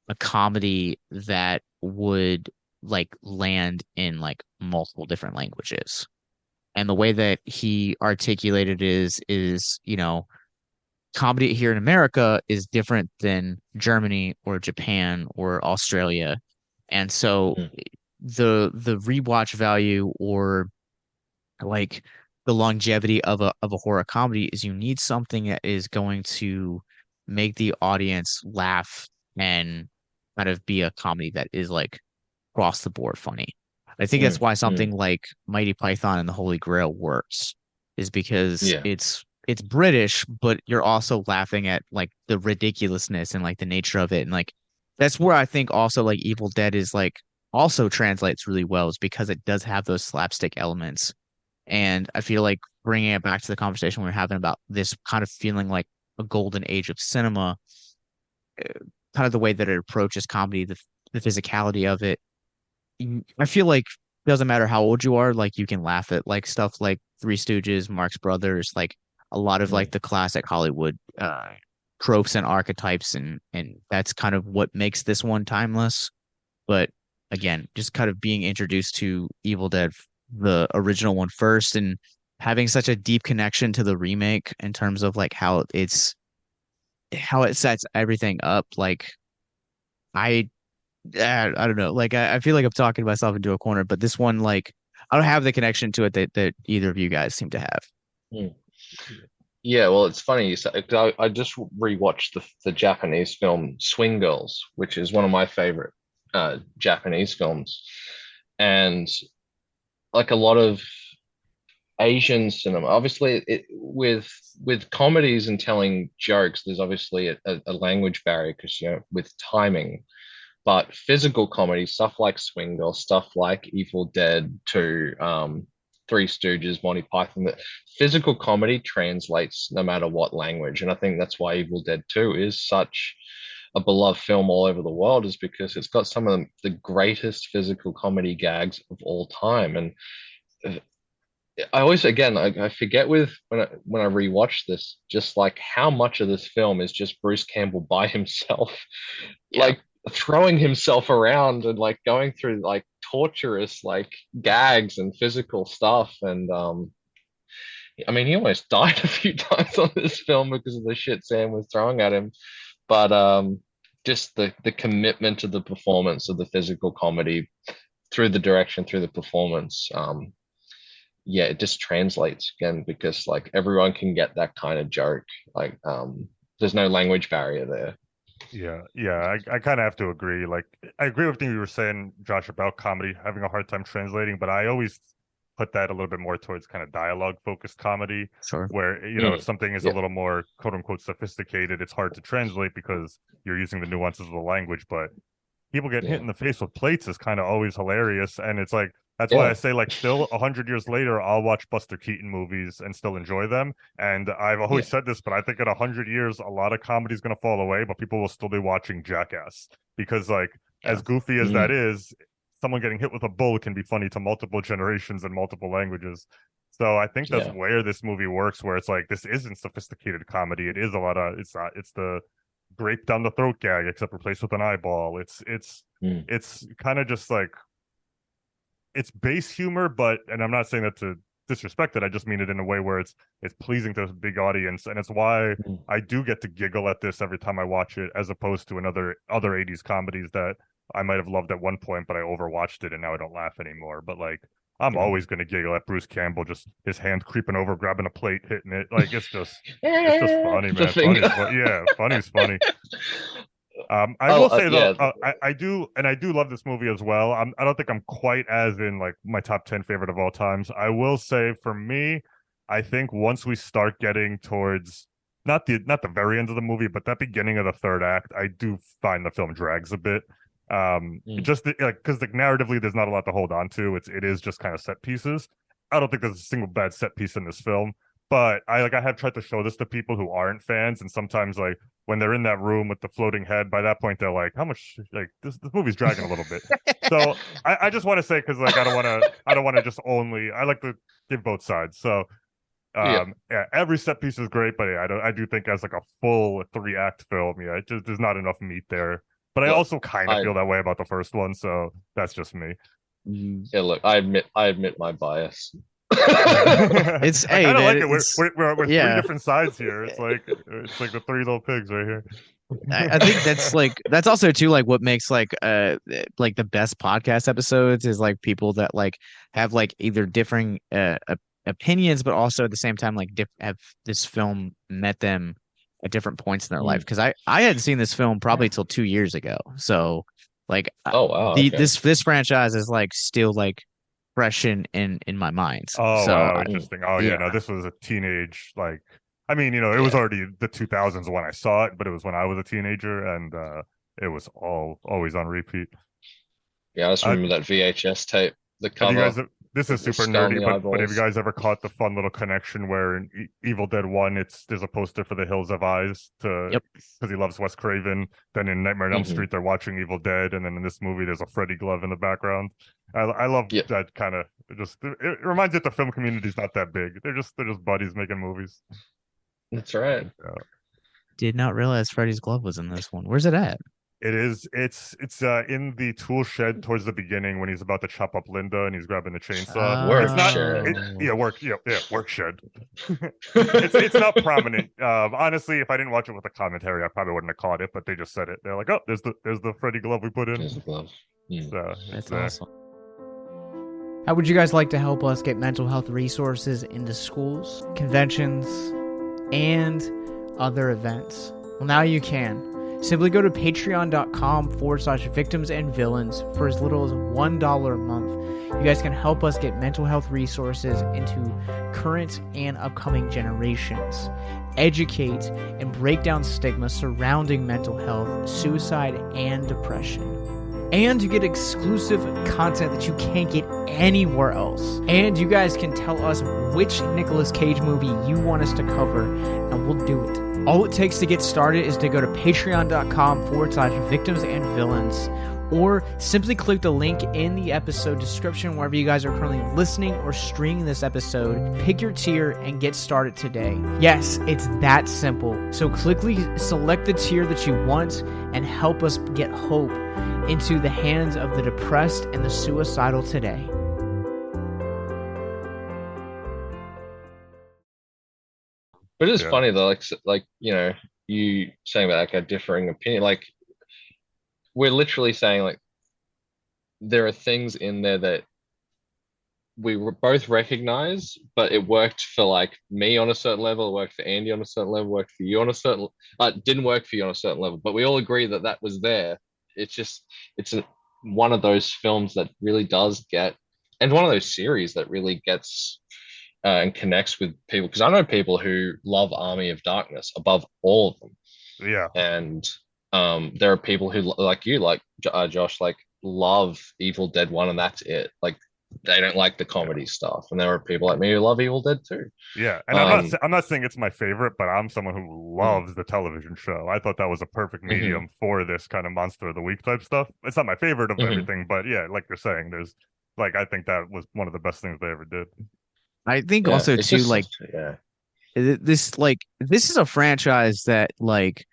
Speaker 1: a comedy that would like land in like multiple different languages. And the way that he articulated is, comedy here in America is different than Germany or Japan or Australia. And so
Speaker 3: mm,
Speaker 1: the rewatch value or like the longevity of a horror comedy is you need something that is going to make the audience laugh and kind of be a comedy that is like across the board funny. I think that's
Speaker 3: mm,
Speaker 1: why something
Speaker 3: mm.
Speaker 1: like Mighty Python and the Holy Grail works, is because
Speaker 3: Yeah.
Speaker 1: it's British, but you're also laughing at like the ridiculousness and like the nature of it. And like that's where I think also like Evil Dead is like also translates really well, is because it does have those slapstick elements. And I feel like bringing it back to the conversation we were having about this kind of feeling like a golden age of cinema, kind of the way that it approaches comedy, the physicality of it. I feel like it doesn't matter how old you are, like you can laugh at like stuff like Three Stooges, Marx Brothers, like a lot of like
Speaker 3: Mm,
Speaker 1: the classic Hollywood tropes and archetypes, and that's kind of what makes this one timeless. But again, just kind of being introduced to Evil Dead, the original one first, and having such a deep connection to the remake in terms of like how it sets everything up. Like I I don't know. Like I feel like I'm talking myself into a corner, but this one, like, I don't have the connection to it that either of you guys seem to have.
Speaker 3: mm. Yeah, well, it's funny you say, 'cause I just rewatched the Japanese film Swing Girls, which is one of my favorite Japanese films. And like a lot of Asian cinema, obviously with comedies and telling jokes, there's obviously a language barrier because with timing. But physical comedy, stuff like Swing Girl, stuff like Evil Dead 2, Three Stooges, Monty Python, that physical comedy translates no matter what language. And I think that's why Evil Dead 2 is such a beloved film all over the world, is because it's got some of the greatest physical comedy gags of all time. And I always, again, I forget with when I rewatch this, just like how much of this film is just Bruce Campbell by himself,
Speaker 1: Yeah.
Speaker 3: like throwing himself around and like going through like torturous like gags and physical stuff. And I mean, he almost died a few times on this film because of the shit Sam was throwing at him. But just the commitment to the performance of the physical comedy through the direction, through the performance. Yeah, it just translates again because like everyone can get that kind of joke. Like there's no language barrier there.
Speaker 2: Yeah, I kind of have to agree. Like, I agree with what you were saying, Josh, about comedy having a hard time translating, but I always put that a little bit more towards kind of dialogue focused comedy,
Speaker 1: Sure.
Speaker 2: where, you know, if something is a little more quote unquote sophisticated, it's hard to translate because you're using the nuances of the language. But people getting hit in the face with plates is kind of always hilarious. And it's like, that's why I say, like, still 100 years later, I'll watch Buster Keaton movies and still enjoy them. And I've always said this, but I think in 100 years, a lot of comedy is going to fall away, but people will still be watching Jackass because, like, as goofy as that is, someone getting hit with a bull can be funny to multiple generations and multiple languages. So I think that's where this movie works, where it's like, this isn't sophisticated comedy. It is a lot of, it's the grape down the throat gag, except replaced with an eyeball. It's kind of just like, it's base humor, but, and I'm not saying that to disrespect it, I just mean it in a way where it's pleasing to a big audience, and it's why I do get to giggle at this every time I watch it, as opposed to other 80s comedies that I might have loved at one point, but I overwatched it and now I don't laugh anymore. But like, I'm always going to giggle at Bruce Campbell, just his hand creeping over, grabbing a plate, hitting it. Like, it's just funny, man. Funny's funny. I will say though, I do love this movie as well. I don't think I'm quite as in like my top 10 favorite of all times. I will say, for me, I think once we start getting towards not the very end of the movie, but that beginning of the third act, I do find the film drags a bit. Just like, because narratively there's not a lot to hold on to. It is just kind of set pieces. I don't think there's a single bad set piece in this film. But I have tried to show this to people who aren't fans, and sometimes, like, when they're in that room with the floating head, by that point they're like, how much, like, this movie's dragging a little bit. So I just want to say, because like I don't want to just only, I like to give both sides. So every set piece is great, but I do think as like a full 3-act film, there's not enough meat there. But I also kind of feel that way about the first one, so that's just me.
Speaker 3: Yeah, look, I admit my bias.
Speaker 1: It's
Speaker 2: I kind of like it. We're three different sides here. It's like the Three Little Pigs right here.
Speaker 1: I think that's also too like what makes like the best podcast episodes is like people that like have like either differing opinions, but also at the same time like have this film met them at different points in their life. Because I hadn't seen this film probably till 2 years ago, so like this franchise is like still like fresh in my mind.
Speaker 2: Oh, so, wow, interesting. Oh yeah, no, this was a teenage, like, I mean, it was already the 2000s when I saw it, but it was when I was a teenager, and it was always on repeat.
Speaker 3: Yeah, I just remember that VHS tape. The cover.
Speaker 2: This is super nerdy, but have you guys ever caught the fun little connection where in Evil Dead 1, there's a poster for The Hills Have Eyes because he loves Wes Craven. Then in Nightmare on Elm Street, they're watching Evil Dead, and then in this movie, there's a Freddy glove in the background. I love that kind of it reminds you that the film community is not that big. They're just buddies making movies.
Speaker 3: That's right.
Speaker 1: Did not realize Freddy's glove was in this one. Where's it at?
Speaker 2: It is. It's in the tool shed towards the beginning when he's about to chop up Linda and he's grabbing the chainsaw. Work shed. It's not prominent. Honestly, if I didn't watch it with a commentary, I probably wouldn't have caught it. But they just said it. They're like, "Oh, there's the Freddy glove we put in."
Speaker 3: There's the glove.
Speaker 2: So
Speaker 1: that's awesome. How would you guys like to help us get mental health resources into schools, conventions, and other events? Well, now you can. Simply go to patreon.com/victims and villains for as little as $1 a month. You guys can help us get mental health resources into current and upcoming generations, educate and break down stigma surrounding mental health, suicide, and depression. And you get exclusive content that you can't get anywhere else. And you guys can tell us which Nicolas Cage movie you want us to cover, and we'll do it. All it takes to get started is to go to patreon.com/victims and villains, or simply click the link in the episode description wherever you guys are currently listening or streaming this episode. Pick your tier and get started today. Yes, it's that simple. So quickly select the tier that you want and help us get hope into the hands of the depressed and the suicidal today.
Speaker 3: But it's
Speaker 2: Yeah.
Speaker 3: funny though, like you saying about like a differing opinion. Like we're literally saying like there are things in there that we both recognize, but it worked for like me on a certain level, it worked for Andy on a certain level, worked for you on a certain, didn't work for you on a certain level, but we all agree that that was there. It's just, one of those films that really does get, and one of those series that really gets and connects with people. Because I know people who love Army of Darkness above all of them,
Speaker 2: Yeah.
Speaker 3: and there are people who like you, like Josh, like love Evil Dead 1, and that's it. Like they don't like the
Speaker 2: Yeah.
Speaker 3: comedy stuff, and there are people like me who love Evil Dead too.
Speaker 2: Yeah, and
Speaker 3: Um,
Speaker 2: I'm not saying it's my favorite, but I'm someone who
Speaker 3: mm,
Speaker 2: loves the television show. I thought that was a perfect
Speaker 3: mhm,
Speaker 2: medium for this kind of monster of the week type stuff. It's not my favorite of
Speaker 3: mhm.
Speaker 2: everything, but yeah, like you're saying, there's like I think that was one of the best things they ever did.
Speaker 1: I think
Speaker 3: Yeah,
Speaker 1: also
Speaker 3: it's
Speaker 1: too,
Speaker 3: just
Speaker 1: like
Speaker 3: yeah.
Speaker 1: this is a franchise that like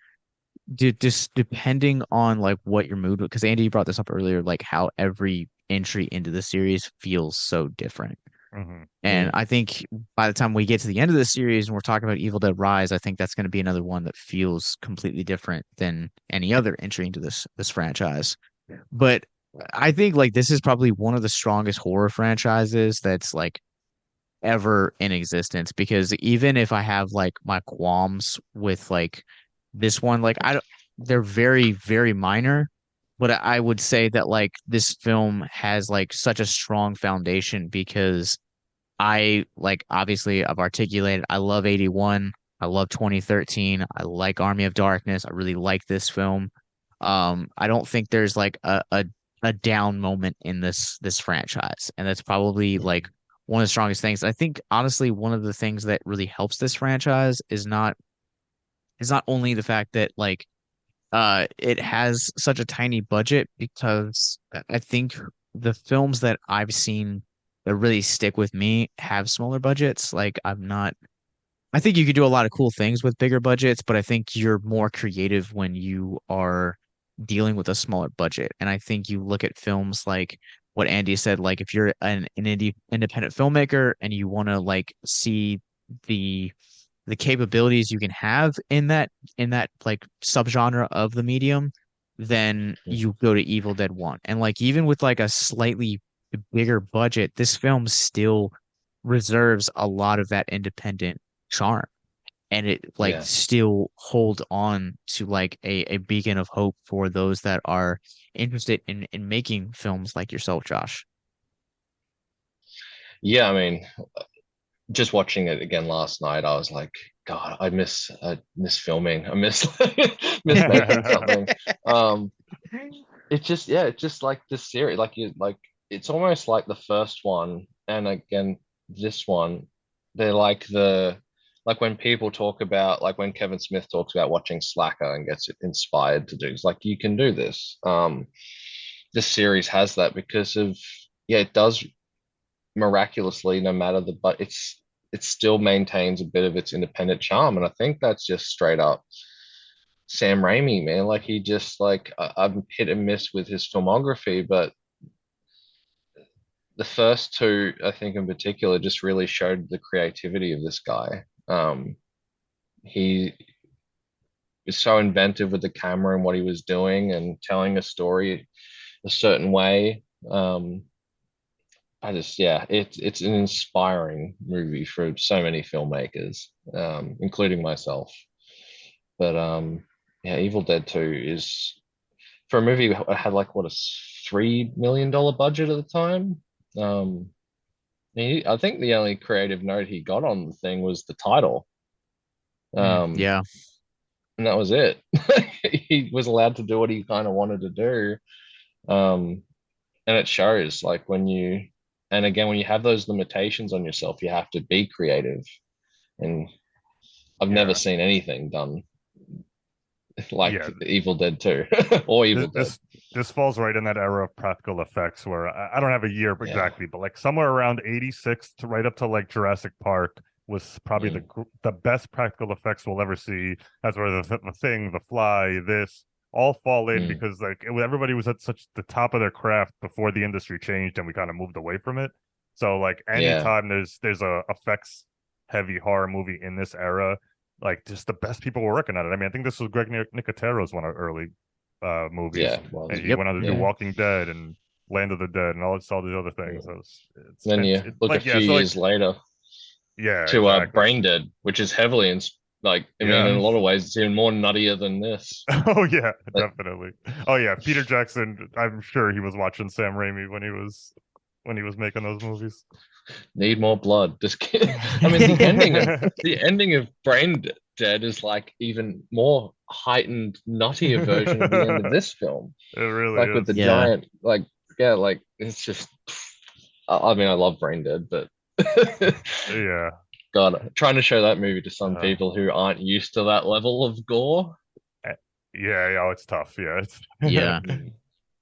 Speaker 1: just depending on like what your mood, because Andy brought this up earlier, like how every entry into the series feels so different.
Speaker 2: Hmm.
Speaker 1: And
Speaker 3: Mm,
Speaker 1: I think by the time we get to the end of the series and we're talking about Evil Dead Rise, I think that's going to be another one that feels completely different than any other entry into this franchise. But I think like this is probably one of the strongest horror franchises that's like ever in existence, because even if I have like my qualms with like this one, like I don't, they're very, very minor, but I would say that like this film has like such a strong foundation because I like obviously I've articulated I love 81, I love 2013, I like Army of Darkness, I really like this film. I don't think there's like a down moment in this franchise, and that's probably like
Speaker 3: mm,
Speaker 1: one of the strongest things. I think honestly one of the things that really helps this franchise is not only the fact that like it has such a tiny budget, because I think the films that I've seen that really stick with me have smaller budgets. Like I think you could do a lot of cool things with bigger budgets, but I think you're more creative when you are dealing with a smaller budget. And I think you look at films like what Andy said, like if you're an independent filmmaker and you want to like see the the capabilities you can have in that like subgenre of the medium, then
Speaker 3: mm.
Speaker 1: you go to Evil Dead 1. And like even with like a slightly bigger budget, this film still reserves a lot of that independent charm, and it like
Speaker 3: Yeah.
Speaker 1: still hold on to like a beacon of hope for those that are interested in making films like yourself, Josh.
Speaker 3: Yeah, I mean, just watching it again last night, I was like, God, I miss filming. I miss miss making something. Um, it's just yeah, it's just like this series, like it's almost like the first one, and again this one, they're like like when people talk about like when Kevin Smith talks about watching Slacker and gets inspired to do, it's like you can do this. This series has that because of yeah, it does miraculously, no matter but it still maintains a bit of its independent charm, and I think that's just straight up Sam Raimi, man. Like he just like I'm hit and miss with his filmography, but the first two, I think in particular, just really showed the creativity of this guy. He is so inventive with the camera and what he was doing and telling a story a certain way. I just yeah, it's an inspiring movie for so many filmmakers, including myself. But yeah, Evil Dead 2 is for a movie that had like what a $3 million budget at the time. Um, I think the only creative note he got on the thing was the title, um,
Speaker 1: Yeah.
Speaker 3: and that was it. He was allowed to do what he kind of wanted to do, um, and it shows. Like when you, and again, when you have those limitations on yourself, you have to be creative. And I've never
Speaker 2: Yeah,
Speaker 3: seen anything done like
Speaker 2: yeah.
Speaker 3: Evil Dead 2 or
Speaker 2: This,
Speaker 3: Evil Dead.
Speaker 2: this this falls right in that era of practical effects where I don't have a year
Speaker 3: Yeah.
Speaker 2: exactly, but like somewhere around 86 to right up to like Jurassic Park was probably
Speaker 3: Mm,
Speaker 2: the best practical effects we'll ever see. That's where the thing, the fly, this all fall in
Speaker 3: mm,
Speaker 2: because like everybody was at such the top of their craft before the industry changed and we kind of moved away from it. So like
Speaker 3: yeah.
Speaker 2: anytime there's a effects heavy horror movie in this era, like just the best people were working on it. I mean, I think this was Greg Nicotero's one of early movies.
Speaker 3: Yeah, well,
Speaker 2: And he
Speaker 1: Yep.
Speaker 2: went on to do
Speaker 3: yeah.
Speaker 2: Walking Dead and Land of the Dead and all these other things. So
Speaker 3: Then you look
Speaker 2: like,
Speaker 3: a few years later
Speaker 2: yeah,
Speaker 3: to
Speaker 2: exactly.
Speaker 3: Brain Dead, which is heavily in like I mean, in a lot of ways, it's even more nuttier than this.
Speaker 2: Oh yeah,
Speaker 3: Like,
Speaker 2: definitely. Oh yeah, Peter Jackson. I'm sure he was watching Sam Raimi when he was making those movies.
Speaker 3: need more blood. Just kidding. I mean, the ending of Brain Dead is like even more heightened, nuttier version of the end of this film.
Speaker 2: It really
Speaker 3: Like with the
Speaker 2: is.
Speaker 1: Yeah.
Speaker 3: giant, like yeah, like it's just. I mean, I love Brain Dead, but
Speaker 2: Yeah.
Speaker 3: God, trying to show that movie to some
Speaker 2: Uh,
Speaker 3: people who aren't used to that level of gore.
Speaker 2: yeah, oh, it's tough. Yeah, it's
Speaker 1: Yeah.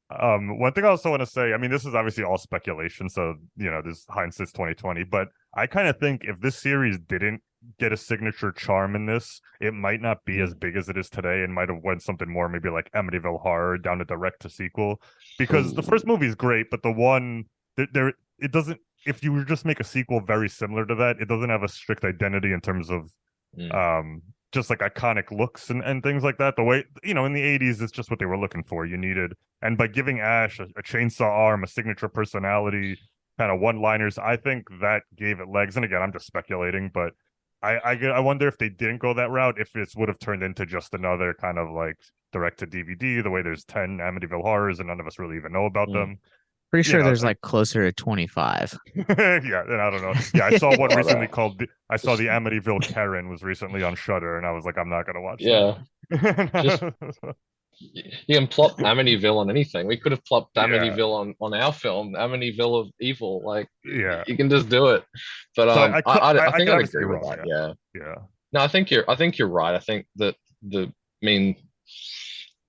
Speaker 2: one thing I also want to say, I mean, this is obviously all speculation, so this hindsight's 2020, but I kind of think if this series didn't get a signature charm in this, it might not be as big as it is today and might have went something more maybe like Amityville Horror down to direct to sequel. Because the first movie is great, but the one there it doesn't, if you just make a sequel very similar to that, it doesn't have a strict identity in terms of just like iconic looks and things like that. The way, in the 80s, it's just what they were looking for. You needed, and by giving Ash a chainsaw arm, a signature personality, kind of one-liners, I think that gave it legs. And again, I'm just speculating, but I wonder if they didn't go that route, if this would have turned into just another kind of like direct to DVD, the way there's 10 Amityville horrors and none of us really even know about them.
Speaker 1: Pretty sure there's like closer to 25.
Speaker 2: Yeah, and I don't know. Yeah, I saw one recently called I saw the Amityville Karen was recently on Shudder, and I was like, I'm not gonna watch that.
Speaker 3: Just you can plop Amityville on anything. We could have plopped Amityville on our film, Amityville of Evil. Like,
Speaker 2: yeah,
Speaker 3: you can just do it. But
Speaker 2: so
Speaker 3: I think I'd agree
Speaker 2: with
Speaker 3: with that.
Speaker 2: yeah.
Speaker 3: Yeah. No, I think you're right. I think that I mean,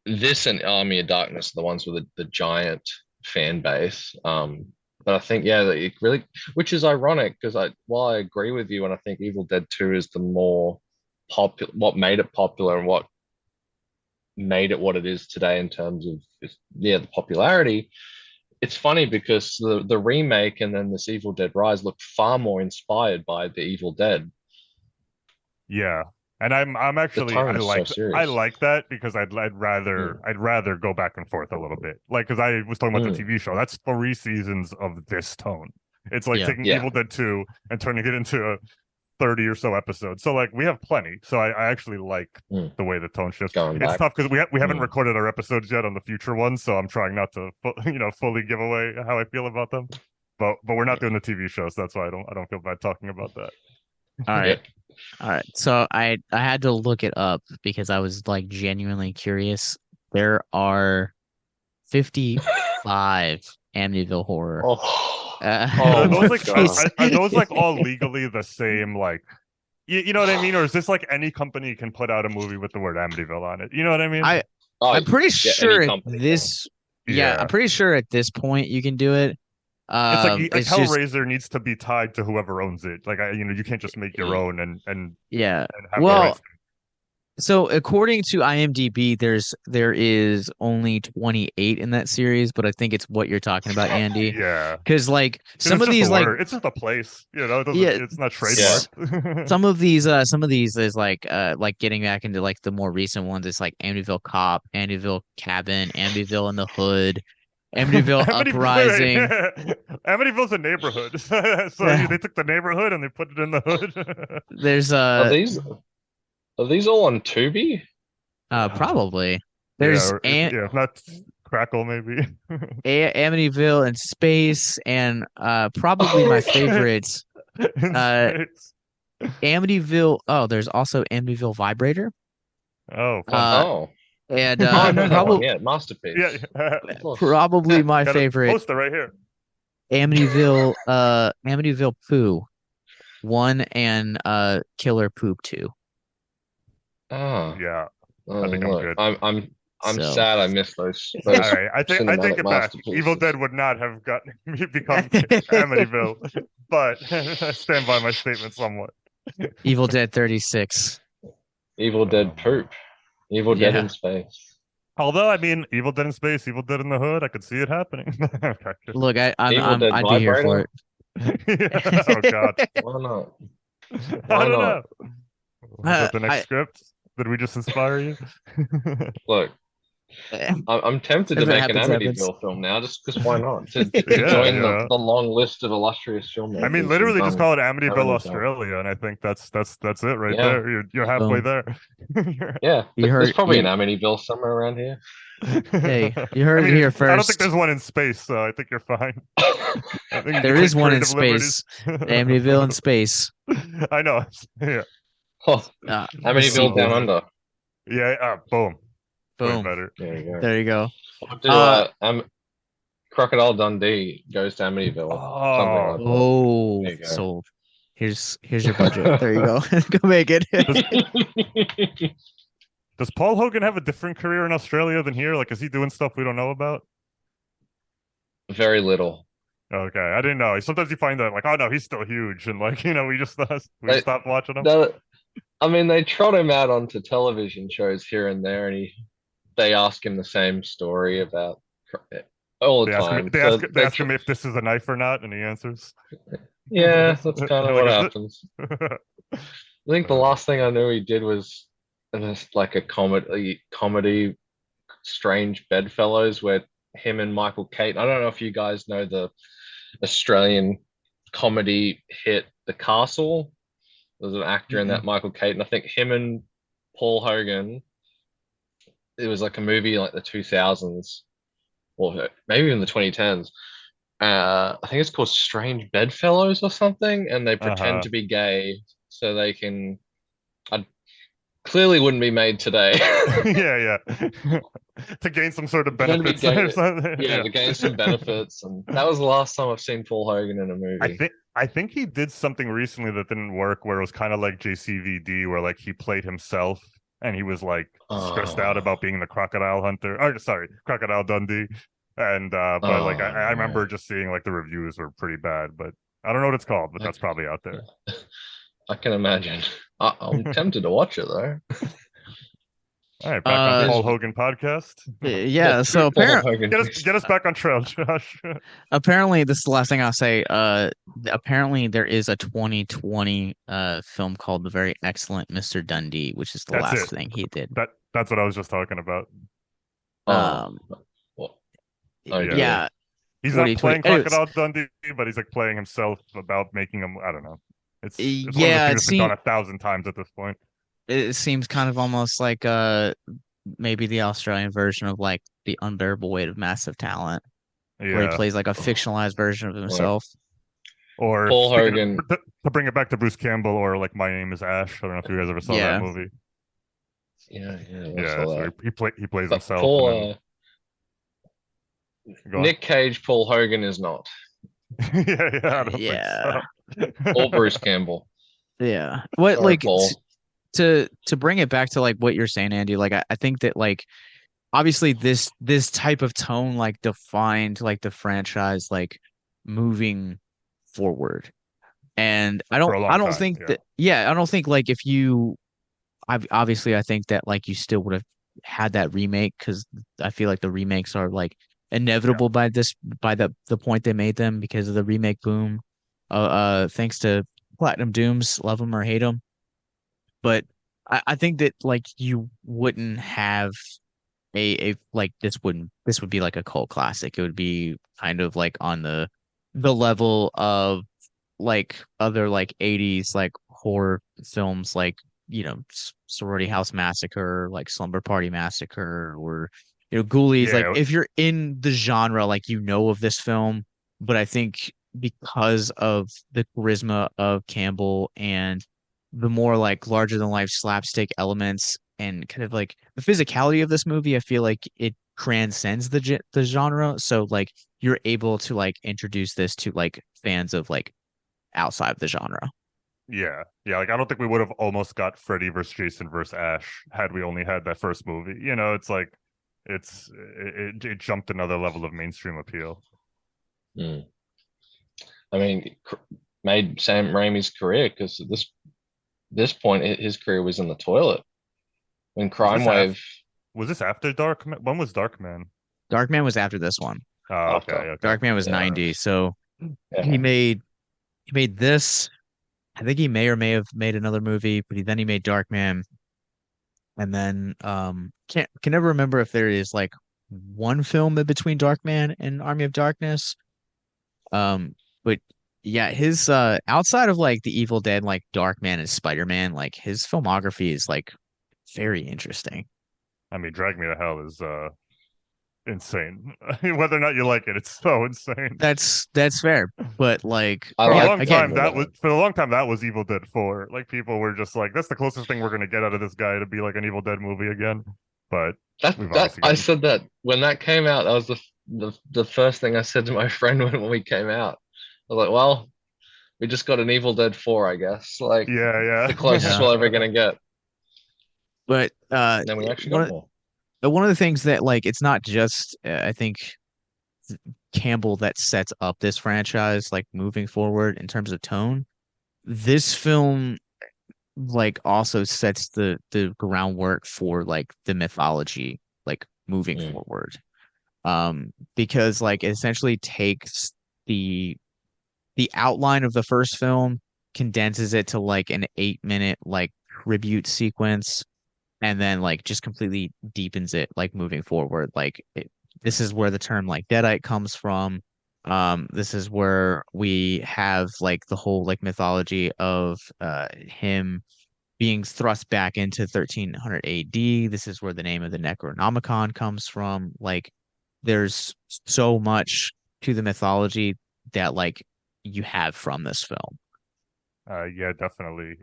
Speaker 3: this and Army of Darkness are the ones with the giant fan base. But I think that it really, which is ironic because while I agree with you, and I think Evil Dead 2 is the more popular, what made it popular and what made it what it is today in terms of the popularity. It's funny because the remake and then this Evil Dead Rise look far more inspired by the Evil Dead.
Speaker 2: Yeah. And I'm actually I like that because I'd rather go back and forth a little bit. Like, because I was talking about the TV show. That's 3 seasons of this tone. It's like taking Evil Dead 2 and turning it into 30 or so episodes. So like we have plenty. So I actually like the way the tone shifts. It's tough because we haven't recorded our episodes yet on the future ones, so I'm trying not to fully give away how I feel about them. But we're not doing the TV show, so that's why I don't feel bad talking about that.
Speaker 1: All right. All right. So I had to look it up because I was like genuinely curious. There are 55 Amityville horror.
Speaker 2: Are those like all legally the same? Like, you know what I mean? Or is this like any company can put out a movie with the word Amityville on it? You know what I mean?
Speaker 1: I'm pretty sure I'm pretty sure at this point you can do it.
Speaker 2: It's like Hellraiser needs to be tied to whoever owns it. Like, you can't just make your own and
Speaker 1: yeah.
Speaker 2: And
Speaker 1: well, so according to IMDb, there is only 28 in that series, but I think it's what you're talking about, Andy.
Speaker 2: Yeah.
Speaker 1: Because like some of these
Speaker 2: it's just a place, it's not trademarked.
Speaker 1: Some of these is like getting back into like the more recent ones. It's like Amityville Cop, Amityville Cabin, Amityville in the Hood, Amityville Uprising.
Speaker 2: Amityville's a neighborhood, so they took the neighborhood and they put it in the hood.
Speaker 1: There's
Speaker 3: Are these all on Tubi?
Speaker 1: Probably. There's
Speaker 2: if not Crackle, maybe.
Speaker 1: Amityville in space, and probably my favorites. Amityville. Oh, there's also Amityville Vibrator.
Speaker 2: Oh, fun.
Speaker 1: And
Speaker 3: probably Masterpiece.
Speaker 2: Yeah,
Speaker 1: probably my favorite.
Speaker 2: Poster right here.
Speaker 1: Amityville Poo 1 and Killer Poop 2.
Speaker 3: Oh
Speaker 2: yeah, I think I'm good.
Speaker 3: I'm sad I missed those.
Speaker 2: All right, I take it back. Evil Dead would not have become Amityville, but I stand by my statement somewhat.
Speaker 1: Evil Dead 36.
Speaker 3: Evil Dead Poop. Evil Dead in space.
Speaker 2: Although, I mean, Evil Dead in space, Evil Dead in the hood, I could see it happening.
Speaker 1: Look, I'd be here for it.
Speaker 2: Oh God.
Speaker 3: Why not?
Speaker 2: I don't know. Was that the next
Speaker 1: I
Speaker 2: script? Did we just inspire you?
Speaker 3: Look, I'm tempted to
Speaker 1: if it
Speaker 3: make an
Speaker 1: happens, it happens.
Speaker 3: Amityville film now, just because why not? To
Speaker 2: Yeah,
Speaker 3: join
Speaker 2: yeah.
Speaker 3: the long list of illustrious
Speaker 2: I mean,
Speaker 3: filmmakers who've
Speaker 2: literally just
Speaker 3: done
Speaker 2: call it
Speaker 3: so
Speaker 2: Amityville,
Speaker 3: many films.
Speaker 2: Australia, and I think that's it right
Speaker 3: Yeah,
Speaker 2: there. You're halfway
Speaker 1: Boom.
Speaker 2: there.
Speaker 3: yeah.
Speaker 1: You
Speaker 3: There's
Speaker 1: heard
Speaker 3: probably an
Speaker 1: you.
Speaker 3: Amityville somewhere around here.
Speaker 1: Hey, you
Speaker 2: I
Speaker 1: heard it
Speaker 2: mean,
Speaker 1: here
Speaker 2: I don't think
Speaker 1: first.
Speaker 2: there's one in space, so I think you're fine. I think you can
Speaker 1: There is
Speaker 2: take
Speaker 1: one in
Speaker 2: creative liberties.
Speaker 1: space. Amityville in space.
Speaker 2: I know. Yeah.
Speaker 3: Oh,
Speaker 1: The
Speaker 3: Amityville Down
Speaker 1: sequel.
Speaker 3: Under.
Speaker 2: Yeah. Boom. Way
Speaker 1: Boom.
Speaker 2: better.
Speaker 3: There you go.
Speaker 1: There you go.
Speaker 3: I'll do
Speaker 1: Uh
Speaker 3: Crocodile Dundee goes to Amityville. Something
Speaker 2: Oh,
Speaker 3: like that.
Speaker 1: oh,
Speaker 3: There you go.
Speaker 1: sold. Here's your budget. There you go. Go make it.
Speaker 2: does Paul Hogan have a different career in Australia than here? Like, is he doing stuff we don't know about?
Speaker 3: Very little.
Speaker 2: Okay, I didn't know. Sometimes you find that, like, oh no, he's still huge, and like, we just
Speaker 3: They,
Speaker 2: stopped watching him.
Speaker 3: I mean, they trot him out onto television shows here and there, and they ask him the same story about all the
Speaker 2: They ask him.
Speaker 3: time.
Speaker 2: They
Speaker 3: So
Speaker 2: ask. They ask him if this is a knife or not, and he answers.
Speaker 3: yeah, that's kind of
Speaker 2: Like,
Speaker 3: what
Speaker 2: is
Speaker 3: happens.
Speaker 2: it?
Speaker 3: I think the last thing I knew he did was like a comedy, Strange Bedfellows, where him and Michael Caine. I don't know if you guys know the Australian comedy hit The Castle. There's an actor in that,
Speaker 1: Mm-mm.
Speaker 3: Michael Caine. I think him and Paul Hogan. It was like a movie like the 2000s, or maybe even the 2010s. I think it's called Strange Bedfellows or something, and they pretend
Speaker 2: Uh-huh.
Speaker 3: to be gay so they can. I clearly wouldn't be made today.
Speaker 2: Yeah, yeah. To gain some sort of
Speaker 3: Pretend to be
Speaker 2: benefits or
Speaker 3: gay,
Speaker 2: something.
Speaker 3: yeah,
Speaker 2: Yeah.
Speaker 3: to gain some benefits, and that was the last time I've seen Paul Hogan in a
Speaker 2: I
Speaker 3: movie.
Speaker 2: think I think he did something recently that didn't work, where it was kind of like JCVD, where like he played himself and he was like stressed out
Speaker 3: Oh,
Speaker 2: about being the crocodile hunter. Or sorry, Crocodile Dundee. And but like
Speaker 3: oh
Speaker 2: I
Speaker 3: no.
Speaker 2: remember just seeing like the reviews were pretty bad, but I don't know what it's called, but
Speaker 3: I,
Speaker 2: that's probably out there.
Speaker 3: I can imagine. I'm tempted to watch it though.
Speaker 2: All right, back on
Speaker 1: Uh
Speaker 3: There's
Speaker 2: Paul Hogan podcast.
Speaker 1: yeah, so
Speaker 3: two Paul
Speaker 1: apparent
Speaker 3: Hogan movies.
Speaker 2: Get us back on trail, Josh.
Speaker 1: apparently this is the last thing I'll say. Apparently there is a 2020 film called The Very Excellent Mr. Dundee, which is the
Speaker 2: That's
Speaker 1: last
Speaker 2: it.
Speaker 1: thing he did.
Speaker 2: That's what I was just talking about.
Speaker 3: Oh,
Speaker 1: Um
Speaker 3: well, okay.
Speaker 1: yeah,
Speaker 2: He's not
Speaker 1: 2020.
Speaker 2: playing
Speaker 1: Anyways,
Speaker 2: Crocodile Dundee, but he's like playing himself about making him. I don't know. It's one of those
Speaker 1: yeah,
Speaker 2: things that's been done 1,000 times at this point.
Speaker 1: it seems kind of almost like maybe the Australian version of like The Unbearable Weight of Massive Talent, where he
Speaker 2: Yeah.
Speaker 1: plays like a fictionalized version of
Speaker 3: Right.
Speaker 1: himself.
Speaker 2: Or
Speaker 3: Paul
Speaker 2: speaking
Speaker 3: Hogan.
Speaker 2: to bring it back to Bruce Campbell, or like My Name Is Ash. I don't know if you guys ever saw that
Speaker 1: Yeah.
Speaker 2: movie.
Speaker 3: Yeah, I
Speaker 2: Yeah,
Speaker 3: saw
Speaker 2: so
Speaker 3: that.
Speaker 2: he plays
Speaker 3: But
Speaker 2: himself, and then
Speaker 3: Paul,
Speaker 2: go on.
Speaker 3: Nick Cage, Paul Hogan is not,
Speaker 2: Yeah, I don't think
Speaker 1: Yeah.
Speaker 2: so.
Speaker 3: or Bruce Campbell.
Speaker 1: Yeah. What
Speaker 3: Sorry,
Speaker 1: like
Speaker 3: Paul.
Speaker 1: to bring it back to like what you're saying, Andy, like I think that like obviously this type of tone like defined like the franchise like moving forward. And
Speaker 2: For a
Speaker 1: I
Speaker 2: long
Speaker 1: don't
Speaker 2: time.
Speaker 1: think
Speaker 2: Yeah,
Speaker 1: that I don't think like if you obviously I think that like you still would have had that remake because I feel like the remakes are like
Speaker 2: yeah,
Speaker 1: inevitable by the point they made them because of the remake boom. Thanks to Platinum Dooms, love them or hate them. But I think that like you wouldn't have a like this would be like a cult classic. It would be kind of like on the level of like other like 80s like horror films like Sorority House Massacre, like Slumber Party Massacre, or Ghoulies. Like
Speaker 2: yeah,
Speaker 1: if you're in the genre, like of this film, but I think because of the charisma of Campbell and the more like larger than life slapstick elements and kind of like the physicality of this movie, I feel like it transcends the genre. So like you're able to like introduce this to like fans of like outside of the genre.
Speaker 2: yeah. Like I don't think we would have almost got Freddy versus Jason versus Ash had we only had that first movie. It's like it jumped another level of mainstream appeal.
Speaker 3: Mm. I mean, made Sam Raimi's career because at this point his career was in the toilet when
Speaker 2: Was
Speaker 3: Crime
Speaker 2: this after?
Speaker 3: Wave
Speaker 2: Was this after Dark? When was Darkman?
Speaker 1: Darkman was after this one.
Speaker 2: Oh, okay,
Speaker 3: after.
Speaker 2: okay.
Speaker 1: Darkman was
Speaker 3: Yeah,
Speaker 1: 90, so he
Speaker 3: yeah.
Speaker 1: made he made this I think he may or may have made another movie, but then he made Darkman, and then can never remember if there is like one film in between Darkman and Army of Darkness. But yeah, his outside of like the Evil Dead, like Darkman and Spider-Man, like his filmography is like very interesting.
Speaker 2: I mean, Drag Me to Hell is insane. Whether or not you like it, it's so insane.
Speaker 1: That's fair, but like
Speaker 3: I
Speaker 2: For a
Speaker 1: yeah,
Speaker 3: like
Speaker 2: long
Speaker 1: again,
Speaker 2: time,
Speaker 3: Drag Me to Hell.
Speaker 2: for a long time that was Evil Dead 4. Like people were just like, that's the closest thing we're gonna get out of this guy to be like an Evil Dead movie again. But we've
Speaker 3: That
Speaker 2: obviously
Speaker 3: I
Speaker 2: gotten.
Speaker 3: said that when that came out. That was the first thing I said to my friend when we came out. I was like, well, we just got an Evil Dead 4, I guess. Like
Speaker 2: Yeah,
Speaker 3: the closest
Speaker 1: yeah.
Speaker 3: we'll ever gonna get.
Speaker 1: But
Speaker 3: And then we actually
Speaker 1: one
Speaker 3: got
Speaker 1: of
Speaker 3: more.
Speaker 1: one of the things that like it's not just I think Campbell that sets up this franchise like moving forward in terms of tone. This film like also sets the groundwork for like the mythology like moving
Speaker 3: Mm.
Speaker 1: forward. Because like it essentially takes the the outline of the first film, condenses it to like an 8 minute like tribute sequence, and then like just completely deepens it like moving forward. This is where the term like deadite comes from. This is where we have like the whole like mythology of him being thrust back into 1300 AD. This is where the name of the Necronomicon comes from. Like there's so much to the mythology that like you have from this film.
Speaker 2: yeah, definitely.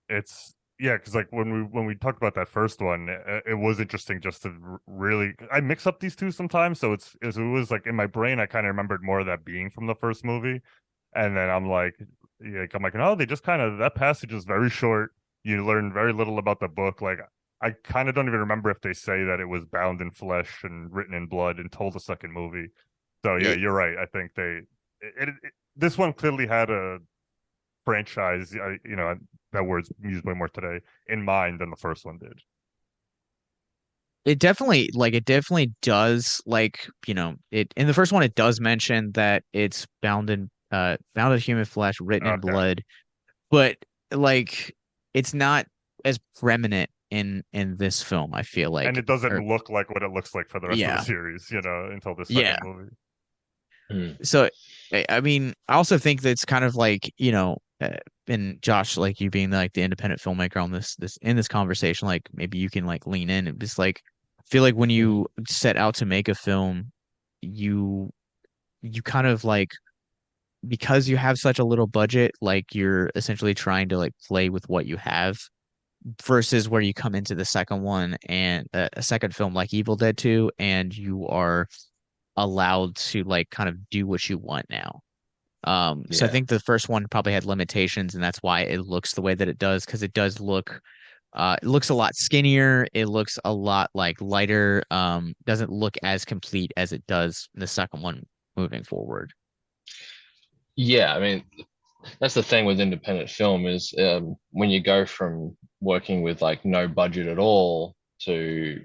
Speaker 2: It's yeah, because like when we talked about that first one, it was interesting just to really. I mix up these two sometimes, so it was like in my brain, I kind of remembered more of that being from the first movie, and then I'm like, no, they just kind of that passage is very short. You learn very little about the book. Like I kind of don't even remember if they say that it was bound in flesh and written in blood until the second movie. So yeah,
Speaker 1: It,
Speaker 2: you're right. I think this one clearly had a franchise, that word's used way more today, in mind than the first one did.
Speaker 1: it definitely does like, you know, it in the first one it does mention that it's bound in human flesh, written in
Speaker 2: Okay.
Speaker 1: blood, but like it's not as prominent in this film, I feel
Speaker 2: And
Speaker 1: like.
Speaker 2: it doesn't
Speaker 1: Or
Speaker 2: look like what it looks like for the rest of the
Speaker 1: yeah.
Speaker 2: series, until the
Speaker 1: Yeah.
Speaker 2: second movie.
Speaker 3: Mm.
Speaker 1: So I mean, I also think that it's kind of like, you know, and Josh, like you being like the independent filmmaker on this in this conversation, like maybe you can like lean in and just like I feel like when
Speaker 3: Mhm.
Speaker 1: you set out to make a film, you you kind of like because you have such a little budget, like you're essentially trying to like play with what you have versus where you come into the second one and a second film like Evil Dead 2 and you are allowed to like kind of do what you want now. So I
Speaker 3: Yeah.
Speaker 1: think the first one probably had limitations, and that's why it looks the way that it does, because it looks a lot skinnier. It looks a lot like lighter. Doesn't look as complete as it does in the second one moving forward.
Speaker 3: Yeah, I mean, that's the thing with independent film is when you go from working with like no budget at all to,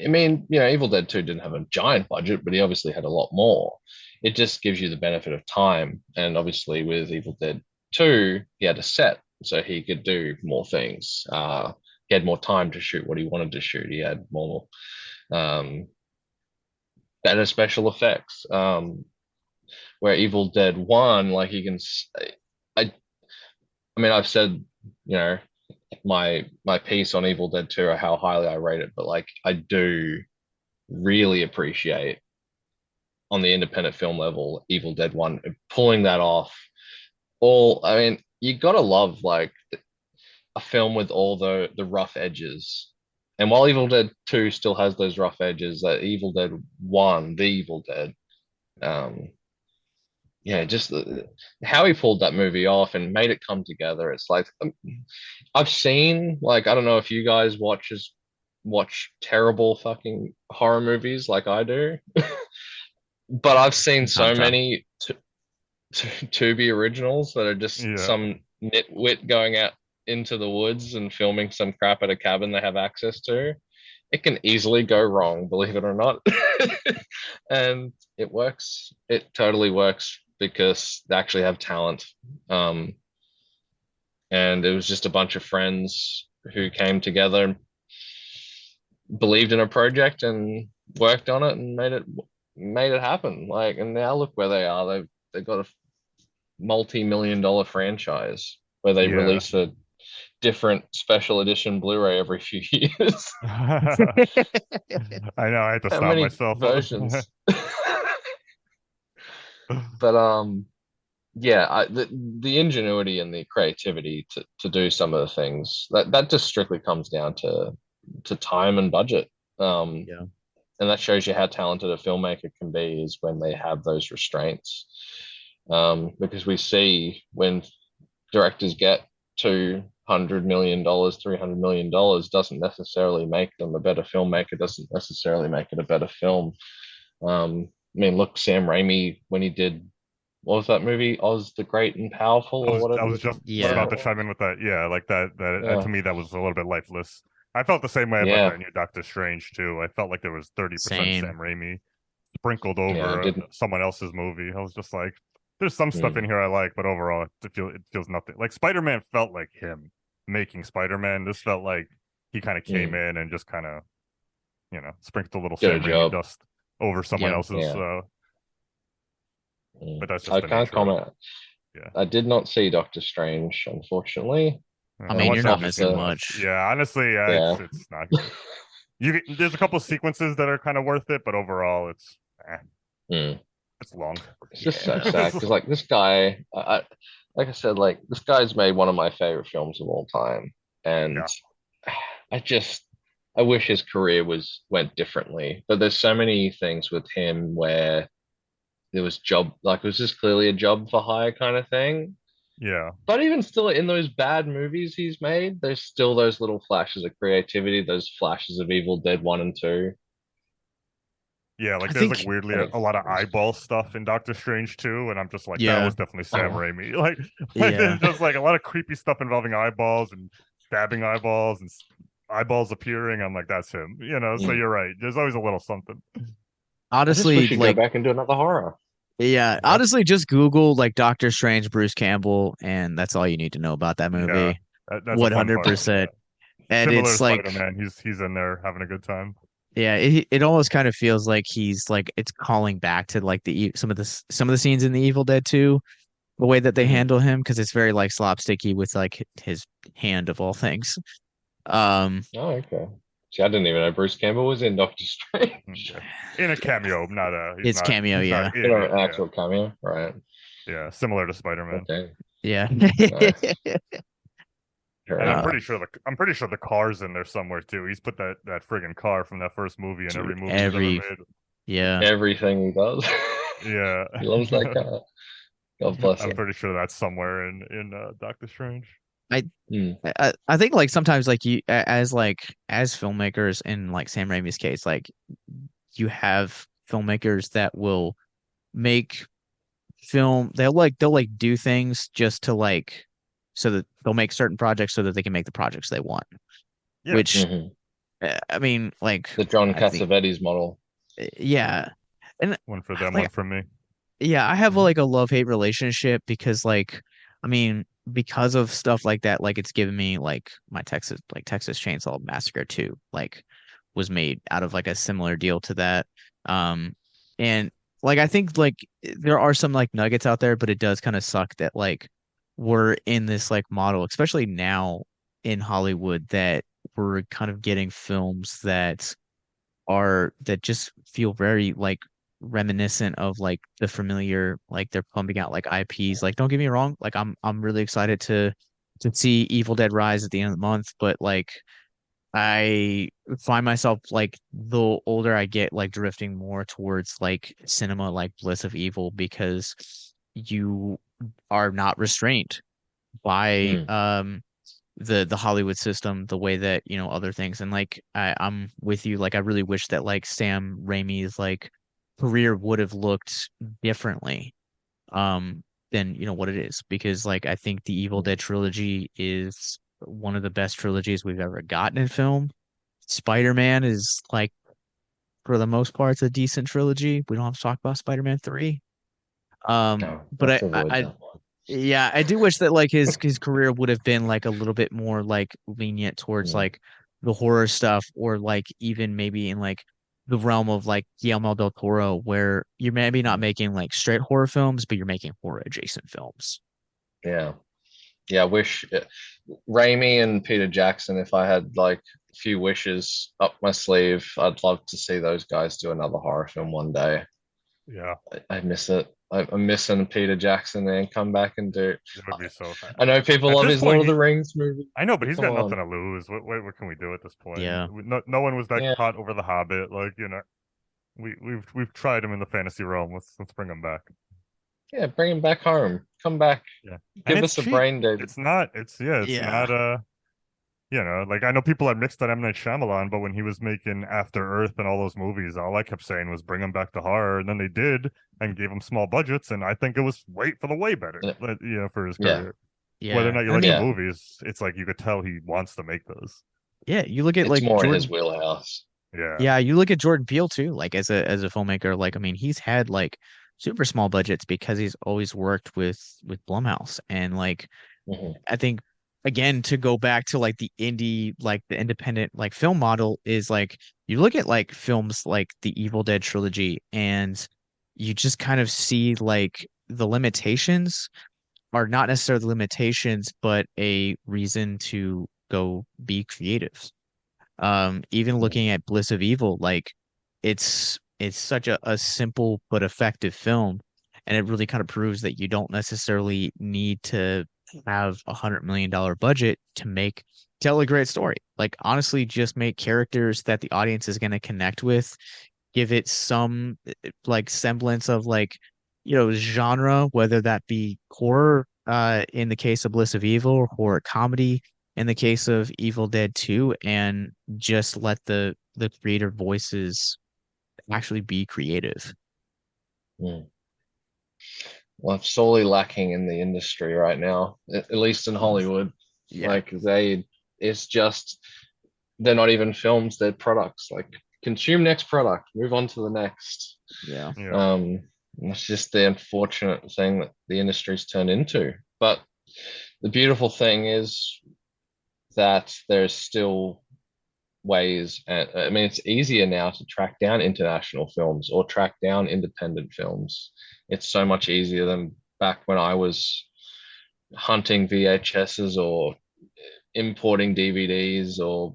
Speaker 3: I mean, Evil Dead 2 didn't have a giant budget, but he obviously had a lot more. It just gives you the benefit of time. And obviously with Evil Dead 2, he had a set, so he could do more things. He had more time to shoot what he wanted to shoot. He had more um, better special effects. Where Evil Dead 1, like you can, I, I mean, I've said, you know, my piece on Evil Dead 2 or how highly I rate it, but like I do really appreciate on the independent film level Evil Dead 1 pulling that off. All I mean, you gotta love like a film with all the rough edges. And while Evil Dead 2 still has those rough edges, that Evil Dead 1, the Evil Dead, um, yeah, just how he pulled that movie off and made it come together. It's like I've seen like I don't know if you guys watch terrible fucking horror movies like I do, but I've seen
Speaker 1: From time
Speaker 3: so
Speaker 1: to time.
Speaker 3: many Tubi originals that are just
Speaker 2: Yeah.
Speaker 3: some nitwit going out into the woods and filming some crap at a cabin they have access to. It can easily go wrong, believe it or not. And it works. It totally works because they actually have talent. Um, and it was just a bunch of friends who came together, believed in a project, and worked on it and made it happen. Like, and now look where they are. They've got a multi-million-dollar franchise where they
Speaker 2: Yeah.
Speaker 3: release a different special edition Blu-ray every few years.
Speaker 2: I know, I had to
Speaker 3: How
Speaker 2: stop
Speaker 3: many
Speaker 2: myself.
Speaker 3: versions? But yeah, the ingenuity and the creativity to do some of the things that just strictly comes down to time and budget. Um,
Speaker 1: Yeah.
Speaker 3: and that shows you how talented a filmmaker can be is when they have those restraints. Because we see when directors get $200 million, $300 million, doesn't necessarily make them a better filmmaker, doesn't necessarily make it a better film. I mean, look, Sam Raimi when he did what was that movie, Oz the Great and Powerful or
Speaker 2: I
Speaker 3: whatever
Speaker 2: was just
Speaker 3: whatever
Speaker 1: Yeah.
Speaker 2: about to
Speaker 3: it
Speaker 2: chime
Speaker 3: was.
Speaker 2: in with that. Yeah, like that to
Speaker 3: Yeah,
Speaker 2: me that was a little bit lifeless. I felt the same way about
Speaker 3: yeah,
Speaker 2: that new Doctor Strange too. I felt like there was 30% Sam
Speaker 1: Same.
Speaker 2: Raimi sprinkled
Speaker 3: yeah. I
Speaker 2: over
Speaker 3: didn't.
Speaker 2: someone else's movie. I was just like, there's some stuff in
Speaker 3: Mm,
Speaker 2: here I like, but overall it feels nothing. Like Spider-Man felt like him making Spider-Man. This felt like he kind of came
Speaker 3: mm,
Speaker 2: in and just kind of, sprinkled a little
Speaker 3: Get a
Speaker 2: Sam Raimi
Speaker 3: job.
Speaker 2: dust over someone
Speaker 1: Yeah.
Speaker 2: else's.
Speaker 3: Yeah.
Speaker 2: But that's just
Speaker 3: I
Speaker 2: the
Speaker 3: can't
Speaker 2: nature of
Speaker 3: comment.
Speaker 2: yeah.
Speaker 3: I did not see Doctor Strange, unfortunately.
Speaker 1: I
Speaker 2: I
Speaker 1: mean,
Speaker 2: want
Speaker 1: you're
Speaker 2: you to
Speaker 1: not
Speaker 3: Tough
Speaker 2: just see
Speaker 1: missing
Speaker 3: to.
Speaker 2: much.
Speaker 1: much.
Speaker 2: Yeah, honestly,
Speaker 3: Yeah.
Speaker 2: it's not. There's a couple sequences that are kind of worth it, but overall,
Speaker 3: Mm.
Speaker 2: it's long.
Speaker 3: It's just so
Speaker 1: Yeah.
Speaker 3: sad because, like, this guy, like I said, like this guy's made one of my favorite films of all time, and
Speaker 2: Yeah,
Speaker 3: I just, I wish his career went differently. But there's so many things with him where there was job, like it was just clearly a job for hire kind of thing.
Speaker 2: yeah,
Speaker 3: But even still, in those bad movies he's made, there's still those little flashes of creativity, those flashes of Evil Dead 1 and 2.
Speaker 2: yeah. Like
Speaker 1: I
Speaker 2: there's like
Speaker 1: think,
Speaker 2: weirdly
Speaker 3: And
Speaker 2: a lot of eyeball stuff in Doctor Strange too, and I'm just like, that
Speaker 1: yeah.
Speaker 2: was definitely Sam
Speaker 3: oh,
Speaker 2: Raimi. Like
Speaker 1: Yeah.
Speaker 2: there's just like a lot of creepy stuff involving eyeballs and stabbing eyeballs and eyeballs appearing. I'm like, that's him. So
Speaker 3: mm.
Speaker 2: you're right. There's always a little something.
Speaker 3: I just wish
Speaker 1: Honestly,
Speaker 3: he'd go
Speaker 1: like,
Speaker 3: back and do another horror.
Speaker 1: yeah,
Speaker 2: Yeah,
Speaker 1: honestly, just Google like Doctor Strange, Bruce Campbell, and that's all you need to know about that
Speaker 2: yeah.
Speaker 1: movie.
Speaker 2: That's a fun part. Yeah.
Speaker 1: 100%. And
Speaker 2: Similar to
Speaker 1: it's like,
Speaker 2: Spider-Man, he's in there having a good time.
Speaker 1: yeah, it almost kind of feels like he's like it's calling back to like some of the scenes in the Evil Dead 2, the way that they
Speaker 3: Mhm.
Speaker 1: handle him, because it's very like slapsticky with like his hand of all things. Um,
Speaker 3: Oh, okay. See, I didn't even know Bruce Campbell was in Doctor Strange.
Speaker 2: Okay. In a cameo, not a
Speaker 1: it's cameo,
Speaker 2: he's not
Speaker 1: yeah,
Speaker 3: In
Speaker 2: yeah,
Speaker 3: an
Speaker 2: yeah,
Speaker 3: actual cameo, right?
Speaker 2: yeah. Similar to Spider-Man.
Speaker 3: Okay,
Speaker 1: yeah.
Speaker 3: nice. Fair
Speaker 2: And I'm
Speaker 3: enough.
Speaker 1: uh,
Speaker 2: pretty sure the car's in there somewhere too. He's put that friggin' car from that first movie in every
Speaker 1: dude,
Speaker 2: movie he's ever made.
Speaker 1: yeah.
Speaker 3: Everything he does,
Speaker 2: Yeah.
Speaker 3: he loves that car. God bless
Speaker 2: I'm
Speaker 3: him.
Speaker 2: pretty sure that's somewhere in Doctor Strange.
Speaker 1: I
Speaker 3: Mm,
Speaker 1: I think like sometimes like as filmmakers in like Sam Raimi's case, like you have filmmakers that will make they'll like do things just to like so that they'll make certain projects so that they can make the projects they want.
Speaker 2: Yeah.
Speaker 1: Which
Speaker 3: mhm.
Speaker 1: I mean like
Speaker 3: The John
Speaker 1: I think
Speaker 3: Cassavetes model.
Speaker 1: yeah. And
Speaker 2: One for them, one
Speaker 1: like
Speaker 2: for me.
Speaker 1: yeah, I have
Speaker 2: Mhm.
Speaker 1: like a love-hate relationship because like I mean because of stuff like that like it's given me like my Texas Chainsaw Massacre 2 like was made out of like a similar deal to that. And like I think like there are some like nuggets out there, but it does kind of suck that like we're in this like model, especially now in Hollywood, that we're kind of getting films that just feel very like reminiscent of like the familiar like they're pumping out like IPs. Like don't get me wrong, like I'm really excited to see Evil Dead Rise at the end of the month, but like I find myself like the older I get, like drifting more towards like cinema like Bliss of Evil because you are not restrained by
Speaker 3: Mm,
Speaker 1: the Hollywood system the way that, other things. And like I'm with you, like I really wish that like Sam Raimi's like career would have looked differently than what it is because like I think the Evil
Speaker 3: mm.
Speaker 1: Dead trilogy is one of the best trilogies we've ever gotten in film. Spider-Man is like for the most part it's a decent trilogy. We don't have to talk about Spider-Man 3.
Speaker 3: No,
Speaker 1: But
Speaker 3: let's avoid
Speaker 1: I
Speaker 3: that one.
Speaker 1: yeah, I do wish that like his career would have been like a little bit more like lenient towards
Speaker 3: Mm,
Speaker 1: like the horror stuff, or like even maybe in like the realm of like Guillermo del Toro, where you're maybe not
Speaker 3: mm.
Speaker 1: making like straight horror films, but you're making horror adjacent films.
Speaker 3: Yeah. Yeah, I wish Raimi and Peter Jackson, if I had like a few wishes up my sleeve, I'd love to see those guys do another horror film one day.
Speaker 2: Yeah,
Speaker 3: I miss it. I'm missing Peter Jackson and come back and do.
Speaker 2: it would be so.
Speaker 3: I know people
Speaker 2: At
Speaker 3: love
Speaker 2: this
Speaker 3: his Lord
Speaker 2: point,
Speaker 3: of the Rings movie,
Speaker 2: I know, but
Speaker 3: but
Speaker 2: he's
Speaker 3: come
Speaker 2: got nothing
Speaker 3: on.
Speaker 2: to lose. What can we do at this point?
Speaker 1: Yeah.
Speaker 2: No one was that
Speaker 3: Yeah,
Speaker 2: caught over the Hobbit. Like, we've tried him in the fantasy realm. Let's bring him back.
Speaker 3: yeah, bring him back home. Come back.
Speaker 2: Yeah, and
Speaker 3: Give
Speaker 2: it's
Speaker 3: us a
Speaker 2: cheap.
Speaker 3: brain dead.
Speaker 2: It's not. It's
Speaker 1: Yeah.
Speaker 2: not. Like I know people are mixed on M Night Shyamalan, but when he was making After Earth and all those movies, all I kept saying was bring him back to horror, and then they did and gave him small budgets, and I think it was for the way better,
Speaker 3: Yeah,
Speaker 2: for his
Speaker 3: yeah,
Speaker 2: career. Whether or
Speaker 1: Yeah.
Speaker 2: not you
Speaker 1: And I
Speaker 2: like the
Speaker 1: mean,
Speaker 3: yeah.
Speaker 2: movies, it's like you could tell he wants to make those.
Speaker 1: yeah, you look at
Speaker 3: It's
Speaker 1: like
Speaker 3: more in his
Speaker 1: Jordan.
Speaker 3: wheelhouse.
Speaker 2: Yeah,
Speaker 1: Yeah, you look at Jordan Peele too, like as a filmmaker, like I mean, he's had like super small budgets because he's always worked with Blumhouse. And like
Speaker 3: Hmm.
Speaker 1: I think again to go back to like the indie, like the independent like film model is like you look at like films like the Evil Dead trilogy and you just kind of see like the limitations are not necessarily limitations, but a reason to go be creative. Even looking at Bliss of Evil, like it's such a simple but effective film, and it really kind of proves that you don't necessarily need to have $100 million budget to make tell a great story. Like honestly, just make characters that the audience is going to connect with, give it some like semblance of like genre, whether that be horror in the case of Bliss of Evil, or horror comedy in the case of Evil Dead 2, and just let the creator voices actually be creative.
Speaker 3: Mm. Well, it's sorely lacking in the industry right now, at least in Hollywood.
Speaker 1: Yeah.
Speaker 3: Like it's just they're not even films; they're products. Like consume next product, move on to the next.
Speaker 1: Yeah.
Speaker 2: yeah,
Speaker 3: Um, it's just the unfortunate thing that the industry's turned into. But the beautiful thing is that there's still ways, and I mean, it's easier now to track down international films or track down independent films. It's so much easier than back when I was hunting VHSs or importing DVDs or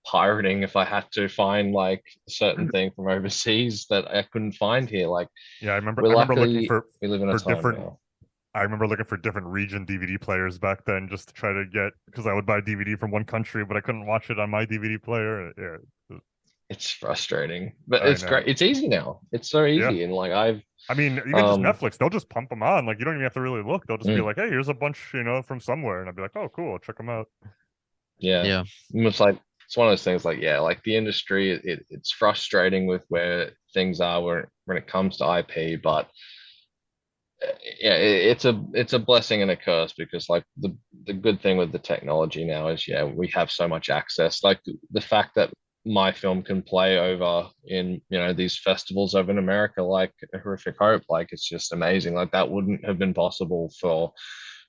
Speaker 3: pirating if I had to find like a certain thing from overseas that I couldn't find here. Like
Speaker 2: yeah.
Speaker 3: we're
Speaker 2: I remember looking
Speaker 3: luckily we live in a
Speaker 2: for
Speaker 3: time
Speaker 2: different.
Speaker 3: now.
Speaker 2: I remember looking for different region DVD players back then just to try to get because I would buy DVD from one country, but I couldn't watch it on my DVD player. Yeah,
Speaker 3: It's frustrating, but
Speaker 2: I
Speaker 3: it's
Speaker 2: know.
Speaker 3: great. It's easy now. It's so
Speaker 2: Yeah.
Speaker 3: easy, and like I've
Speaker 2: I mean, even just
Speaker 3: um
Speaker 2: Netflix, they'll just pump them on. Like you don't even have to really look. They'll just be
Speaker 3: mm,
Speaker 2: like, "Hey, here's a bunch, from somewhere," and I'd be like, "Oh, cool, check them out."
Speaker 3: yeah,
Speaker 1: Yeah.
Speaker 3: it's like it's one of those things. Like yeah, like the industry, it's frustrating with where things are when it comes to IP, but yeah, it's a blessing and a curse because like the good thing with the technology now is yeah we have so much access. Like the fact that my film can play over in these festivals over in America, like Horrific Hope, like it's just amazing. Like that wouldn't have been possible for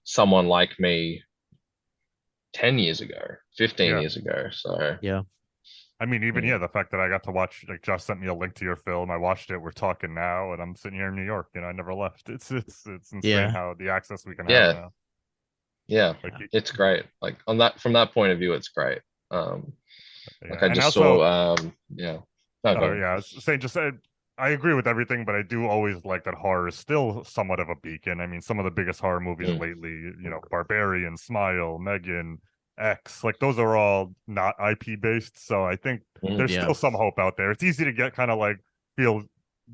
Speaker 3: someone like me 10 years ago, 15
Speaker 2: Yeah.
Speaker 3: years ago. So
Speaker 1: Yeah.
Speaker 2: I mean, even
Speaker 3: mm,
Speaker 2: the fact that I got to watch, like, Josh sent me a link to your film. I watched it. We're talking now, and I'm sitting here in New York. I never left. It's insane
Speaker 1: Yeah.
Speaker 2: how the access we can have
Speaker 3: yeah,
Speaker 2: now.
Speaker 3: yeah,
Speaker 2: Like,
Speaker 3: it's great. Like on that from that point of view, it's great. Like
Speaker 2: yeah,
Speaker 3: I
Speaker 2: and
Speaker 3: just
Speaker 2: also,
Speaker 3: saw yeah. No, go on.
Speaker 2: yeah, saying just I agree with everything, but I do always like that horror is still somewhat of a beacon. I mean, some of the biggest horror movies
Speaker 3: Mm,
Speaker 2: lately, Barbarian, Smile, Megan, X, like those are all not IP based. So I think
Speaker 3: mm,
Speaker 2: there's
Speaker 1: Yeah.
Speaker 2: still some hope out there. It's easy to get kind of like feel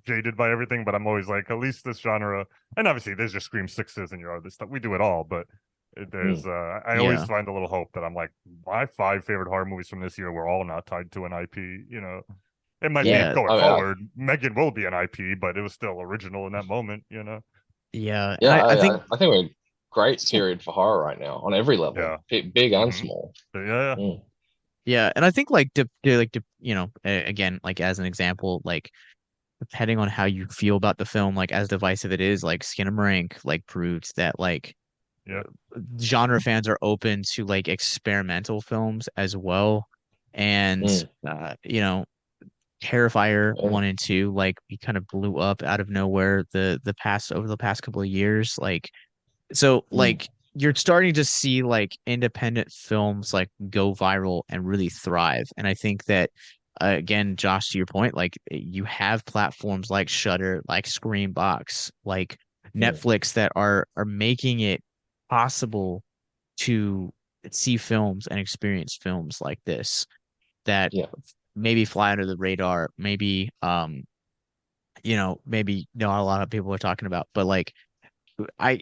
Speaker 2: jaded by everything, but I'm always like, at least this genre, and obviously there's your Scream Sixes and your other stuff. We do it all, but
Speaker 3: mm.
Speaker 2: I always
Speaker 1: Yeah.
Speaker 2: find a little hope that I'm like, my five favorite horror movies from this year were all not tied to an IP, It might be
Speaker 3: Yeah,
Speaker 1: Yeah.
Speaker 2: going
Speaker 3: I
Speaker 2: forward. Megan will be an IP, but it was still original in that moment.
Speaker 1: Yeah. And
Speaker 3: yeah,
Speaker 1: I think
Speaker 3: I think we're a great period for horror right now on every level,
Speaker 2: Yeah.
Speaker 3: big and
Speaker 2: hmm
Speaker 3: small.
Speaker 2: Yeah.
Speaker 3: Mm,
Speaker 1: yeah, and I think like again, like as an example, like depending on how you feel about the film, like as divisive it is, like Skinamarink like proved that like
Speaker 2: Yeah.
Speaker 1: genre fans are open to like experimental films as well. And
Speaker 3: Mm.
Speaker 1: you know, Terrifier
Speaker 3: Yeah.
Speaker 1: 1 and 2 like we kind of blew up out of nowhere the past couple of years. Like so
Speaker 3: Mm.
Speaker 1: like you're starting to see like independent films like go viral and really thrive. And I think that again, Josh, to your point, like you have platforms like Shudder, like Screambox, like
Speaker 3: Mm.
Speaker 1: Netflix that are making it possible to see films and experience films like this that
Speaker 3: Yeah.
Speaker 1: maybe fly under the radar, maybe maybe not a lot of people are talking about, but like I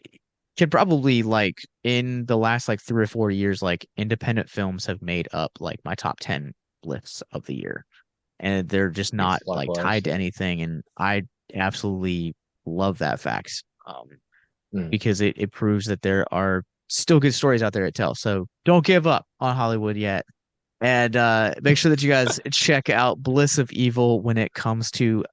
Speaker 1: could probably like in the last like 3 or 4 years, like independent films have made up like my top 10 lists of the year. And they're just not like
Speaker 3: Likewise.
Speaker 1: tied to anything. And I absolutely love that fact.
Speaker 3: Mm.
Speaker 1: Because it proves that there are still good stories out there to tell. So don't give up on Hollywood yet. And make sure that you guys check out Bliss of Evil when it comes to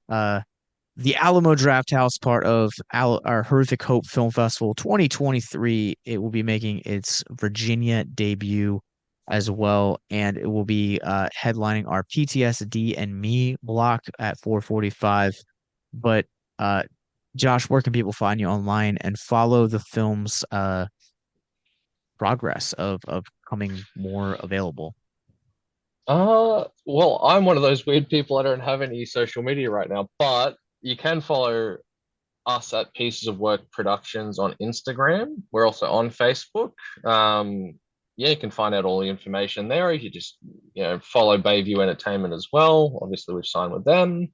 Speaker 1: the Alamo Draft House, part of our Horrific Hope Film Festival 2023. It will be making its Virginia debut as well, and it will be headlining our PTSD and Me block at 4:45. But Josh, where can people find you online and follow the film's progress of coming more available?
Speaker 3: Well, I'm one of those weird people. I don't have any social media right now, but you can follow us at Pieces of Work Productions on Instagram. We're also on Facebook. Yeah, you can find out all the information there. You just, follow Bayview Entertainment as well. Obviously, we've signed with them.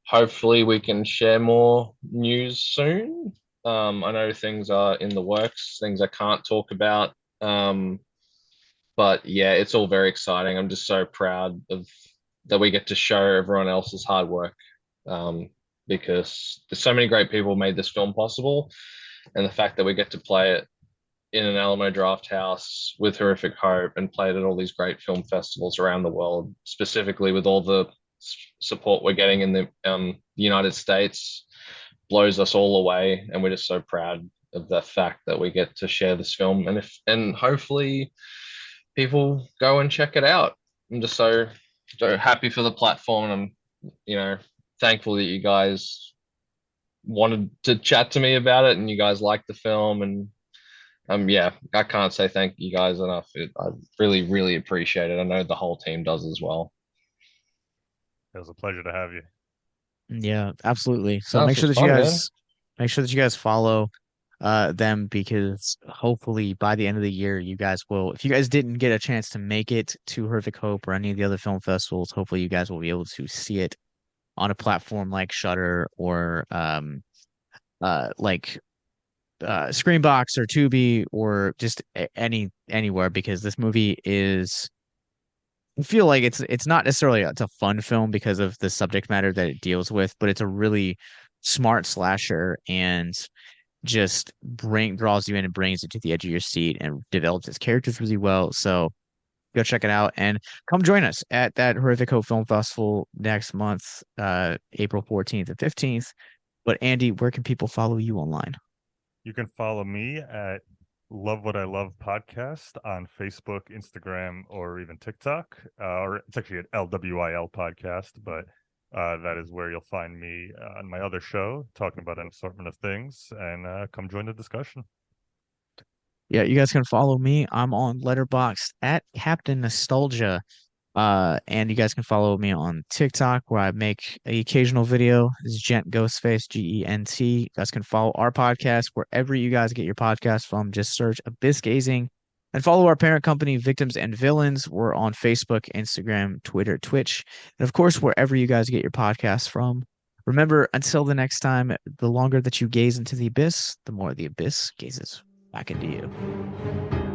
Speaker 3: Hopefully, we can share more news soon. I know things are in the works, things I can't talk about. But yeah, it's all very exciting. I'm just so proud of that we get to show everyone else's hard work, um, because there's so many great people made this film possible, and the fact that we get to play it in an Alamo Draft House with Horrific Hope and play it at all these great film festivals around the world, specifically with all the support we're getting in the United States, blows us all away, and we're just so proud of the fact that we get to share this film, and hopefully people go and check it out. I'm just so happy for the platform. And I'm, thankful that you guys wanted to chat to me about it and you guys liked the film. And yeah, I can't say thank you guys enough. I really, really appreciate it. I know the whole team does as well.
Speaker 2: It was a pleasure to have you.
Speaker 1: Yeah, absolutely. So
Speaker 3: No, this was fun, man.
Speaker 1: make sure that you guys follow them, because hopefully by the end of the year you guys will, if you guys didn't get a chance to make it to Horrific Hope or any of the other film festivals, hopefully you guys will be able to see it on a platform like Shudder or like Screenbox or Tubi or just anywhere, because this movie is, I feel like it's not necessarily it's a fun film because of the subject matter that it deals with, but it's a really smart slasher and just draws you in and brings it to the edge of your seat and develops its characters really well. So go check it out and come join us at that Horrific Hope Film Festival next month, April 14th and 15th. But Andy, where can people follow you online?
Speaker 2: You can follow me at Love What I Love podcast on Facebook, Instagram, or even TikTok. Or it's actually at LWIL podcast, but that is where you'll find me on my other show, talking about an assortment of things. And come join the discussion.
Speaker 1: Yeah, you guys can follow me. I'm on Letterboxd at Captain Nostalgia. And you guys can follow me on TikTok where I make the occasional video. This is Gent Ghostface, Gent. You guys can follow our podcast wherever you guys get your podcast from. Just search Abyss Gazing and follow our parent company, Victims and Villains. We're on Facebook, Instagram, Twitter, Twitch, and of course, wherever you guys get your podcasts from. Remember, until the next time, the longer that you gaze into the abyss, the more the abyss gazes back into you.